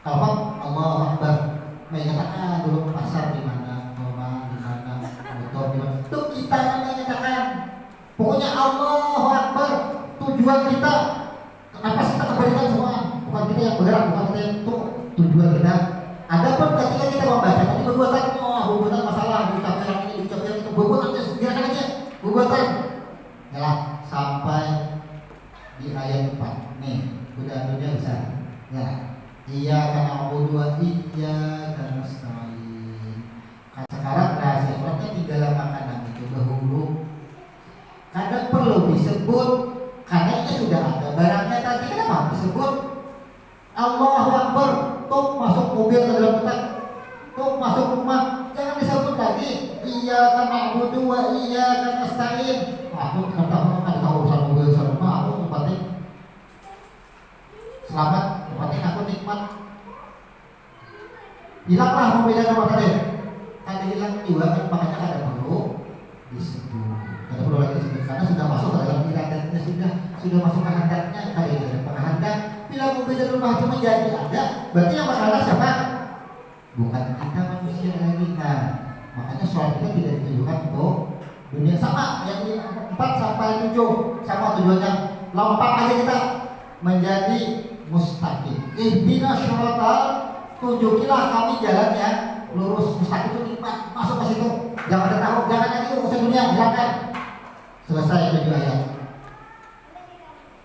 Kalau Allah Akbar menyatakan dulu pasar di mana, rumah di mana, motor di mana. Itu kita yang menyatakan. Pokoknya Allahu Akbar tujuan kita. Kenapa kita kebalikan semua? Bukan kita yang bergerak, bukan kita yang tujuan kita. Adapun ketika kita membaca tadi perbuatan, perbuatan masalah diucapkan ini, diucapkan itu, perbuatan biarkan aja, perbuatan. Ya, sampai di ayat 4. Nih, udah bisa. Ya. Iya karena Abu dua iya karena nasta'in. Sekarang rahasia suratnya 3 makanan itu dahulu. Kadang perlu disebut karena ini sudah ada barangnya tadi. Kenapa disebut Allahu Akbar? Tuh masuk mobil ke dalam kotak, tuh masuk rumah, jangan disebut lagi iya karena Abu dua iya karena nasta'in. Aku tidak tahu urusan mobil urusan rumah. Aku tempatnya selamat, tempatnya aku nikmat. Hilanglah mobil rumah tadi. Tadi hilang juga kan, makanya ada perlu disebut. Ada perlu lagi disebut karena sudah masuk ke dalam iradatnya, sudah masuk ke hadapnya. Kali ada penghadat. Bila mobil rumah itu menjadi ada, berarti yang bakal siapa? Bukan kita manusia lagi. Nah, makanya sholat kita tidak ditujukan untuk dunia. Sama yang 4 sampai 7 sama tujuannya. Lompat aja kita menjadi mustaqim. Ihdinas syiratal, tunjukilah kami jalan yang lurus. Mustaqim itu nikmat, masuk ke situ. Jangan ada tahu, jangan lagi urusan dunia, silakan. Selesai 7 ayat.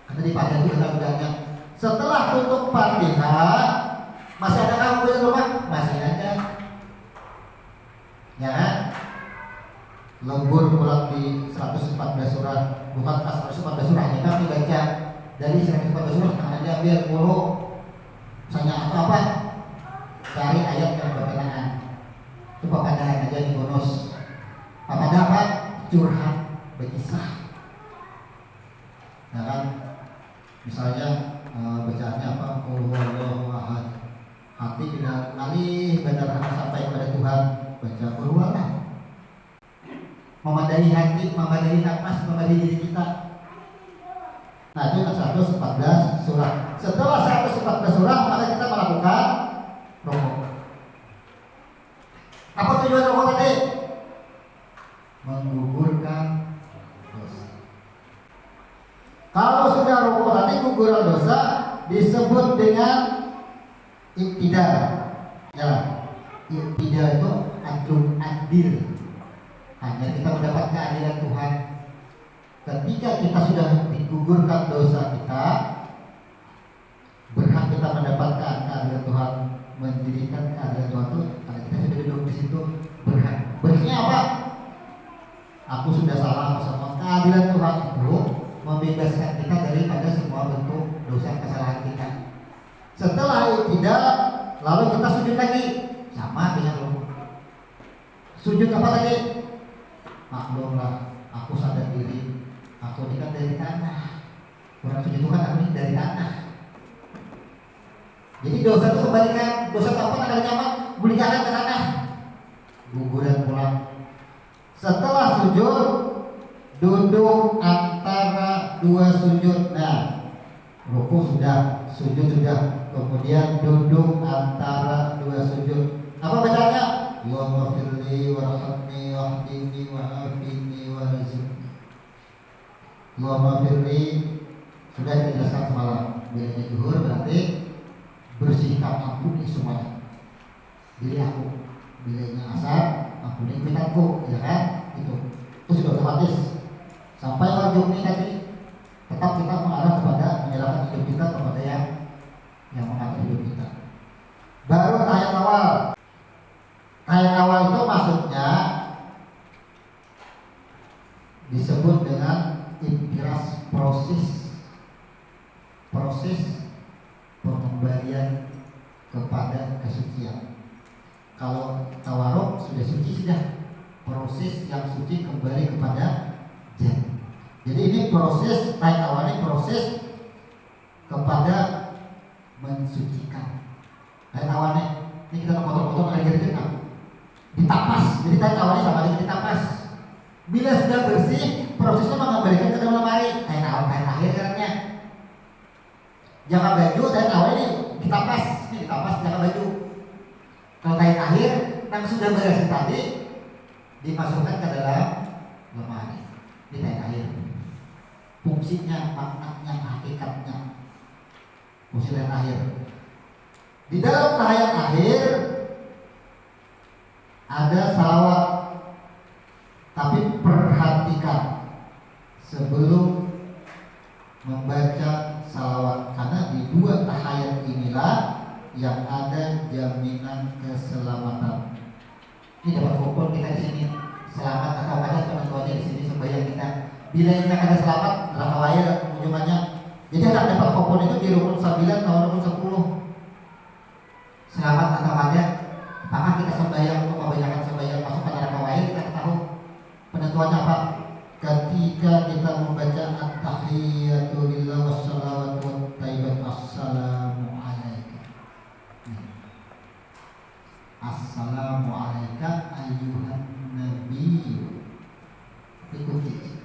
Karena di Fatihah itu adalah setelah tutup Fatihah, masih ada kamu di rumah? Masih ada. Ya kan? Lembur pulang di 114 surah, bukan 114 surah, ya kami baca dari 114 surah tangan diambil mulu. Misalnya apa? Cari ayat yang berkenaan. Coba pandangan aja di bonus. Apa dapat? Curhat, berkisah. Ya kan? Misalnya bacaannya apa? Allahu ahad. Hati tidak alih benar sampai kepada Tuhan. Baca berwala. Memadai hati, memadai nafas, memadai diri kita. Nah itu 114 surah. Setelah 114 surah maka kita melakukan rukuk. Apa tujuan rukuk tadi? Menggugurkan dosa. Kalau sudah rukuk tadi guguran dosa disebut dengan iktidal. Ya, iktidal itu adil. Hanya kita mendapat keadilan Tuhan. Ketika kita sudah digugurkan dosa kita, berhak kita mendapatkan keadilan Tuhan, mendirikan keadilan Tuhan itu karena kita sudah duduk di situ berhak. Berhaknya apa? Aku sudah salah sama keadilan Tuhan itu membebaskan kita daripada semua bentuk dosa kesalahan kita. Setelah tidak, lalu kita sujud lagi, sama dengan lu. Sujud apa tadi? Maklumlah, aku sadar diri, aku ini kan dari tanah. Orang sujud itu kan aku ini dari tanah. Jadi dosa itu kembalikan, dosa apa akan nyaman, berikan ke tanah, guguran pulang. Setelah sujud, duduk antara dua sujud. Nah, ruku sudah, sujud sudah, kemudian duduk antara dua sujud. Apa bacanya? Allahumma firli warhamni wahdini wa'afini warzuqni. Allahumma firli sudah dijelaskan semalam. Bila zuhur berarti bersihkan, ampuni semuanya diri aku. Bila asar, ampuni kuitanku, ya kan? Itu sudah otomatis. Sampai warzuqni tadi tetap kita mengarah kepada menyerahkan hidup kita kepada yang mengatur hidup kita. Baru tahiyat awal. Tahiyat awal itu maksudnya disebut dengan intiras, proses pengembalian kepada kesucian. Kalau tawaruk sudah suci, sudah proses yang suci kembali kepada jan. Jadi ini proses tahiyat awal, ini proses kepada mensucikan. Tahiyat awalnya ini kita potong-potong air kita ditapas. Jadi tahiyat awalnya sama dengan ditapas. Bila sudah bersih, prosesnya mengembalikan ke dalam lemari. Tahiyat awal, tahiyat akhir caranya. Jaga baju, tahiyat awal ini ditapas, jaga baju. Kalau tahiyat akhir yang sudah bersih tadi dimasukkan ke dalam lemari. Di tahiyat akhir. Fungsinya, maknanya, hakikatnya. Fungsi tahiyat akhir. Di dalam tahiyat akhir ada salawat. Tapi perhatikan sebelum membaca salawat, karena di dua tahiyat inilah yang ada jaminan keselamatan. Ini dapat kupon kita di sini. Selamat atau ada penentuannya di sini sembahyang kita. Bila ini ada selamat dalam awal ujungannya. Jadi ada dapat kupon itu di rukun 9 atau rukun 10. Selamat atau ada. Apakah kita sembahyang untuk kebanyakan sembahyang masuk pada rakaat kita tahu penentuannya apa? Ketika kita membaca at-tahiyatu lillahi wassalawatu wattayyibat assalamu alaika. Assalamu alaika ayyuhan nabiyyu. Ikuti.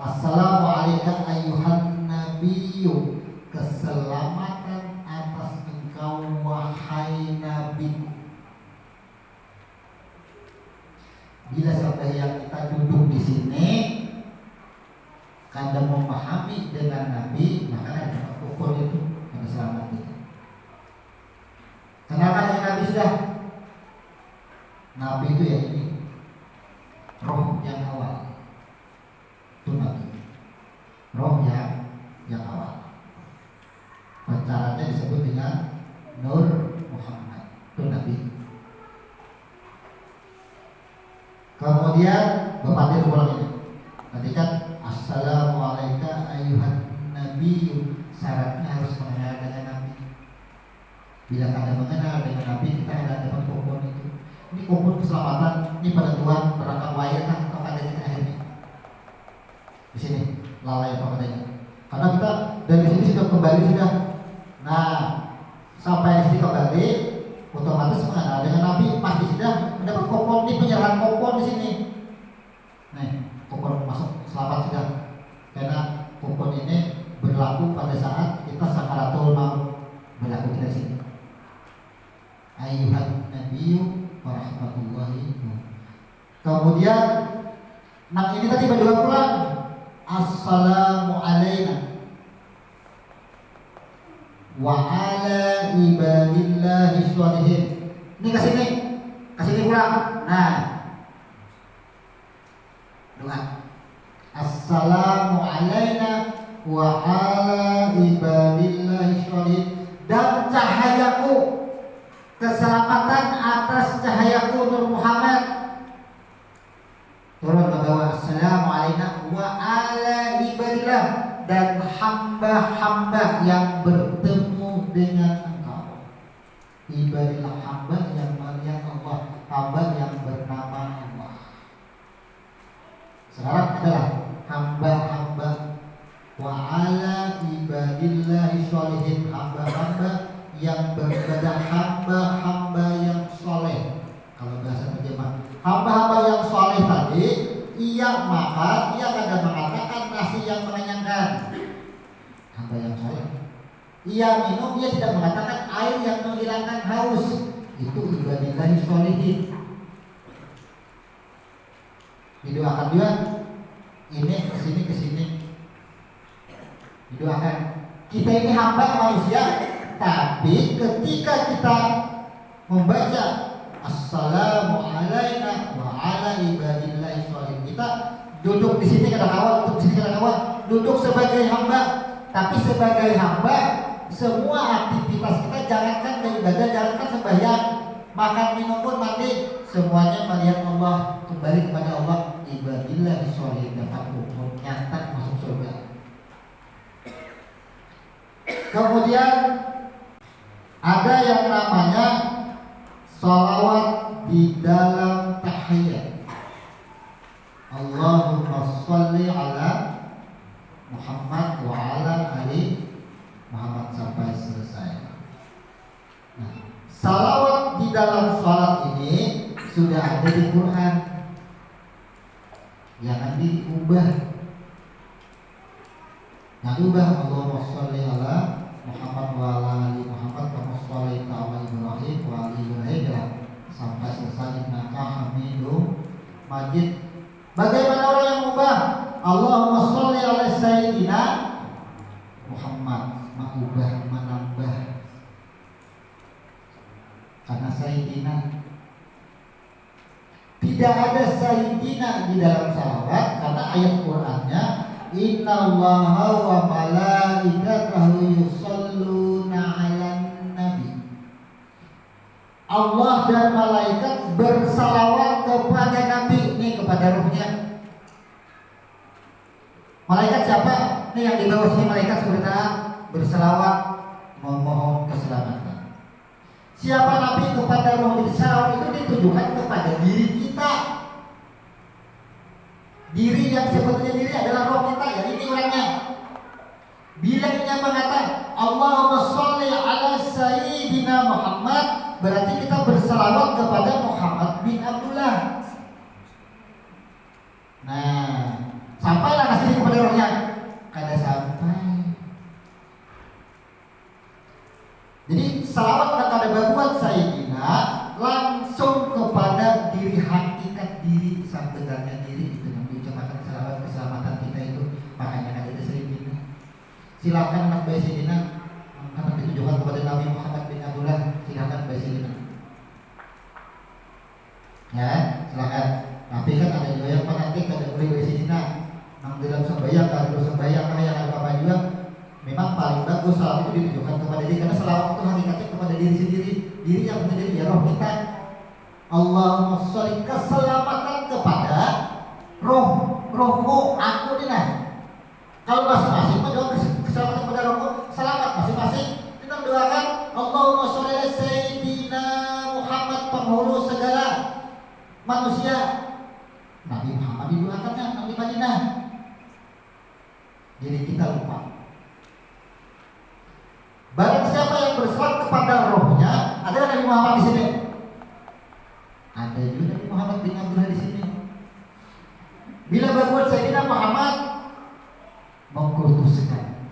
Assalamu alaika ayyuhan nabiyyu. Keselamatan atas engkau wahai nabiku. Bila sembahyang kita duduk di sini, kadang memahami dengan Nabi, maka ada ukur itu ada selamat kita. Kenalkan dengan Nabi sudah. Nabi itu ya ini roh yang awal. Itu Nabi. Roh yang awal. Pacarannya disebut dengan Nur Muhammad. Itu Nabi. Kemudian Bapak ulang ini. Tadi kan assalamualaikum ayyuhan nabiyyu, syaratnya harus mengenal dengan Nabi. Bila kita mengenal dengan Nabi, kita akan dapat kupon itu. Ini kupon keselamatan, ini penentuan berangkat wayar kan atau adanya akhirnya. Di sini lalai apa katanya. Karena kita dari sini sudah kembali sudah. Nah, sampai di sini kembali, otomatis mengenal dengan Nabi, pasti sudah mendapat kupon. Ini penyerahan kupon di sini. Nih, kupon masuk selamat sudah. Karena kupon ini berlaku pada saat kita sakaratul maut, berlaku di sini. Ayyuhan nabiyyu warahmatullahi wabarakatuh. Kemudian ini tadi berdua pulang. Assalamu alaina wa ala ibadillahi sholihin. Ini kasih ini pulang. Nah, doa. Assalamu alaina wa ala ibadillahi sholihin. Dan cahayaku, keselamatan atas cahayaku Nur Muhammad turun ke bawah. Assalamu alaina wa hamba-hamba yang bertemu dengan engkau. Ibadilah hamba yang melihat Allah, hamba yang bernama Allah. Sekarang adalah hamba-hamba wa ala ibadillahi sholihin, hamba-hamba yang beribadah, hamba-hamba yang soleh. Kalau bahasa terjemah, hamba-hamba yang soleh tadi, ia makan, ia kadang mengatakan nasi yang mengenyangkan. Hamba yang soleh, ia minum, ia tidak mengatakan air yang menghilangkan haus. Itu ibadillahi sholihin. Didoakan juga, ini kesini. Didoakan. Kita ini hamba manusia, tapi ketika kita membaca assalamu alaina wa ala ibadillahi sholihin, kita duduk di sini kadang awal, duduk di sini kadang awal, duduk sebagai hamba. Tapi sebagai hamba, semua aktivitas kita, jangankan beribadah, jangankan sembahyang, makan minum pun mandi, semuanya melihat Allah, kembali kepada Allah. Ibadillahi sholihin, dapat hukum nyata masuk surga. Kemudian ada yang namanya sholawat di dalam tahiyat. Allahumma sholli ala Muhammad wa ala ali Muhammad sampai selesai. Nah, sholawat di dalam sholat ini sudah ada di Quran. Jangan diubah. Nah, ubah Allahumma sholli ala Muhammad wa ala ali Muhammad kama shallaita ala Ibrahim wa ali Ibrahim ya, sampai selesai innaka Hamidum Majid. Bagaimana orang yang ubah? Allahumma sholli ala sayyidina Muhammad, mengubah, menambah. Karena sayyidina, tidak ada sayyidina di dalam salawat, karena ayat Qur'annya innallaha wa malaikatahu yusholluna 'alan nabi. Allah dan malaikat bersalawat kepada Nabi. Ini kepada ruhnya. Malaikat siapa? Ini yang di bawah sini malaikat sebenarnya bersalawat memohon keselamatan. Siapa Nabi? Kepada ruh. Salawat itu ditujukan kepada diri kita. Diri yang sebetulnya diri adalah roh kita, ya ini orangnya. Bila kita mengatakan Allahumma sholli ala sayyidina Muhammad, berarti kita bersalawat kepada Muhammad bin Abdullah. Nah, sampailah kasih kepada rohnya. Kada sampai. Jadi salawat kepada babuat sayyidina langsung kepada diri hakikat diri sebenarnya diri itu yang diucapkan salawat keselamatan kita itu. Makanya ada sayyidina. Silakan nak bayi sayyidina karena ditujukan kepada Nabi Muhammad bin Abdullah, silakan bayi sayyidina. Ya, silakan. Tapi kan ada juga yang fanatik, ada boleh bayi sayyidina. Nang dalam sembahyang, kalau sembahyang yang apa juga, memang paling bagus salat itu ditujukan kepada diri, karena salawat itu hakikatnya kepada diri sendiri. Diri yang sendiri ya roh kita. Allahumma sholli, keselamatan kepada rohku, aku ini nah. Kalau masing-masing mendoa keselamatan kepada rohku, selamat masing-masing. Kita doakan Allahumma sholli ala sayyidina Muhammad, penghulu segala manusia. Nabi Muhammad didoakannya Nabi Madinah. Jadi kita lupa. Barang siapa yang bersolat kepada rohnya, ada Nabi Muhammad di sini. Ada juga Nabi Muhammad bin Abdullah di sini. Bila berbuat Sayyidina Muhammad mengkultuskan.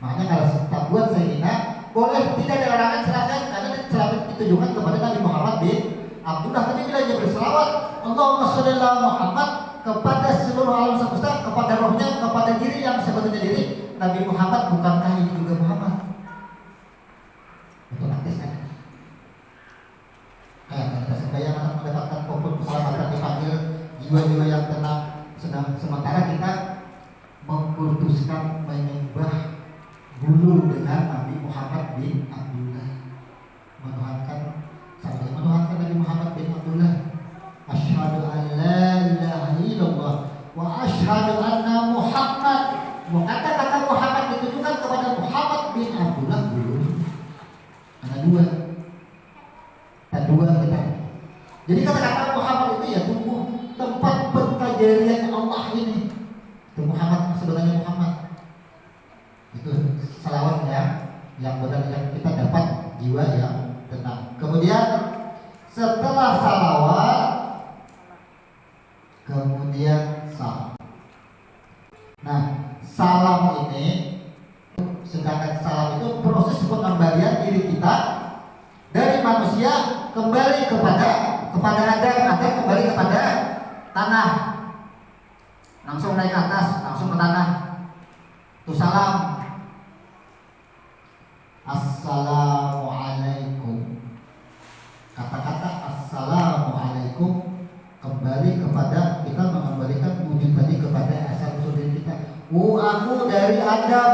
Makanya kalau kita buat Sayyidina, boleh tidak ada larangan, silakan, karena selawat ditujukan kepada Nabi Muhammad bin Abdullah. Tapi bila dia berselawat Allahumma sholli ala Muhammad kepada seluruh alam semesta, kepada rohnya, kepada diri yang sebetulnya diri Nabi Muhammad, bukankah ini juga Muhammad? Otomatis kan? Kita sembahyang akan mendapatkan pokok keselamatan, dipanggil jiwa-jiwa yang tenang. Sementara kita mengkultuskan, menyembah dulu dengan Nabi Muhammad bin Abdullah, menuhankan sampai menuhankan Nabi Muhammad bin Abdullah. Asyhadu an la ilaha illallah wa asyhadu anna Muhammad yang benar, yang kita dapat jiwa yang tenang. Kemudian setelah salawat, kemudian salam. Nah, salam ini, sedangkan salam itu proses pengembalian diri kita dari manusia kembali kepada Adam atau kembali kepada tanah. Langsung naik ke atas, langsung ke tanah. Itu salam. Assalamualaikum. Kata-kata assalamualaikum kembali kepada, kita mengembalikan wujud tadi kepada asal usul diri kita. Aku dari Adam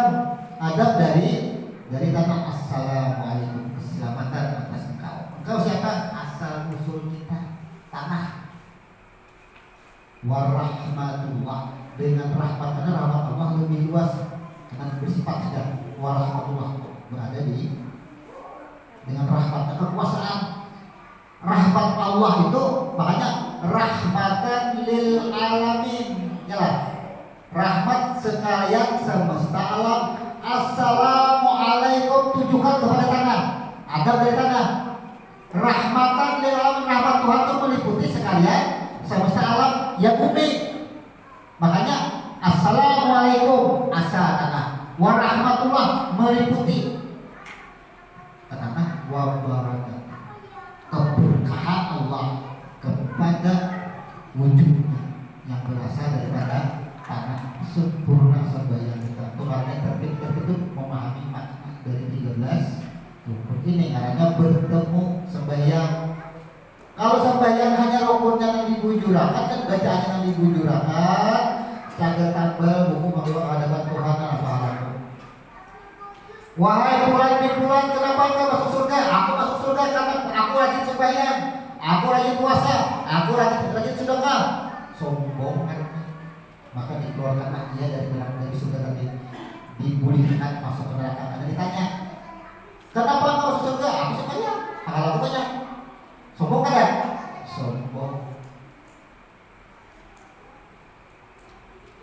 dari tanah. Assalamualaikum, keselamatan atas engkau. Engkau siapa? Asal usul kita, tanah. Warahmatullah, dengan rahmat, karena rahmat Allah lebih luas, karena bersifat sudah warahmatullah, berada di dengan rahmat, kekuasaan. Rahmat Allah itu makanya rahmatan lil alamin, yalah, rahmat sekalian semesta alam. Assalamualaikum, tujukan kepada tanah, Adam dari tanah. Rahmatan lil alamin, rahmat Tuhan itu meliputi sekalian semesta alam ya bumi. Makanya assalamualaikum, asa tanah, warahmatullah meliputi tanah, wabarakatuh, keberkahan Allah kepada wujudnya yang berasal daripada tanah. Sempurna sembahyang kita. Tuhan yang tertutup memahami makna dari 13 rukun ini, karena bertemu sembahyang. Kalau sembahyang hanya rukunnya yang dibujurakan, kan bacaannya yang dibujurakan, cagar tambal buku bahwa hadapan Tuhan apa-apa. Wahai bulan bin bulan, kenapa engkau masuk surga? Aku masuk surga karena aku rajin sembahyang, aku rajin puasa, aku rajin sedekah. Sombong kan? Maka dikeluarkanlah dia dari surga tadi, dibulihkan masuk ke neraka. Ada ditanya, kenapa engkau masuk surga? Aku sembahyang, pahala aku banyak. Sombong kan? Sombong.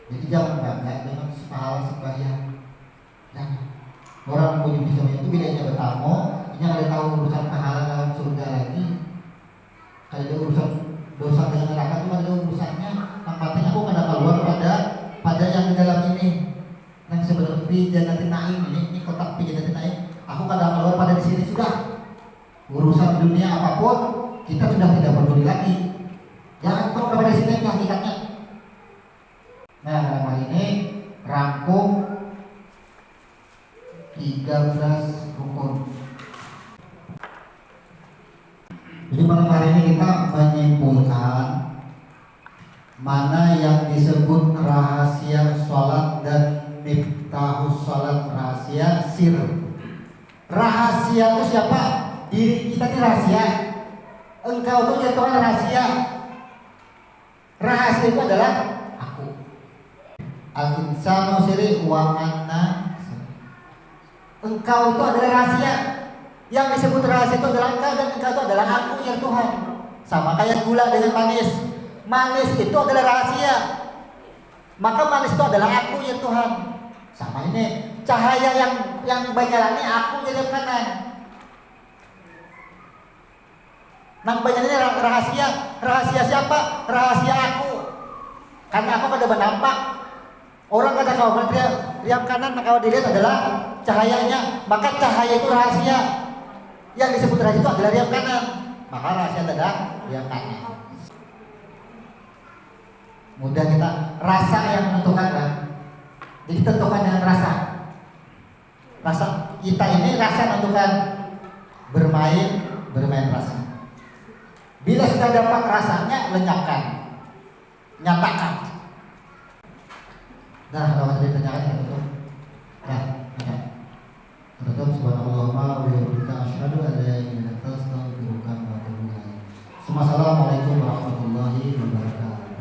Jadi jangan bangga dengan pahala sembahyang. Jangan. Orang punya sembahyang itu bedanya bertamu, ini ada tahu urusan pahala dalam surga lagi. Kalau ada urusan dosa dengan neraka itu ada urusannya. Nampaknya aku kada keluar pada yang di dalam ini. Yang sebelum Jannatin Naim ini kotak Jannatin Naim. Aku kada keluar pada di sini sudah. Urusan dunia apapun kita sudah tidak peduli lagi. Jangan kau kepada sini hakikatnya. Nah, dalam hal ini rangkum 13 rukun. Jadi malam hari ini kita menyimpulkan mana yang disebut rahasia sholat dan miftahus sholat, rahasia sir. Rahasia itu siapa? Diri kita ini rahasia. Engkau itu ya Tuhan rahasia. Rahasia itu adalah aku. Al-insanu siri wa anna. Engkau itu adalah rahasia. Yang disebut rahasia itu adalah engkau, dan engkau itu adalah aku ya Tuhan. Sama kayak gula dengan manis. Manis itu adalah rahasia. Maka manis itu adalah aku ya Tuhan. Sama ini cahaya yang banyalannya aku jadi kanan. Nang banyak ini rahasia. Rahasia siapa? Rahasia aku. Karena aku kada nampak. Orang kada kau lihat kanan, maka dilihat adalah cahayanya. Maka cahaya itu rahasia. Yang disebut rahasia itu adalah riam kanan. Maka rahasia adalah riam kanan. Mudah kita rasa yang menentukan kan. Jadi tentukan dengan rasa. Rasa kita ini rasa menentukan, bermain rasa. Bila sudah dapat rasanya, lenyapkan, nyatakan. Nah, kalau ada pertanyaan kita tutup. Ya, ada. Tutup. Subhanallahumma wa bihamdika asyhadu an la ilaha illa anta astaghfiruka wa atubu ilaik. Assalamualaikum warahmatullahi wabarakatuh.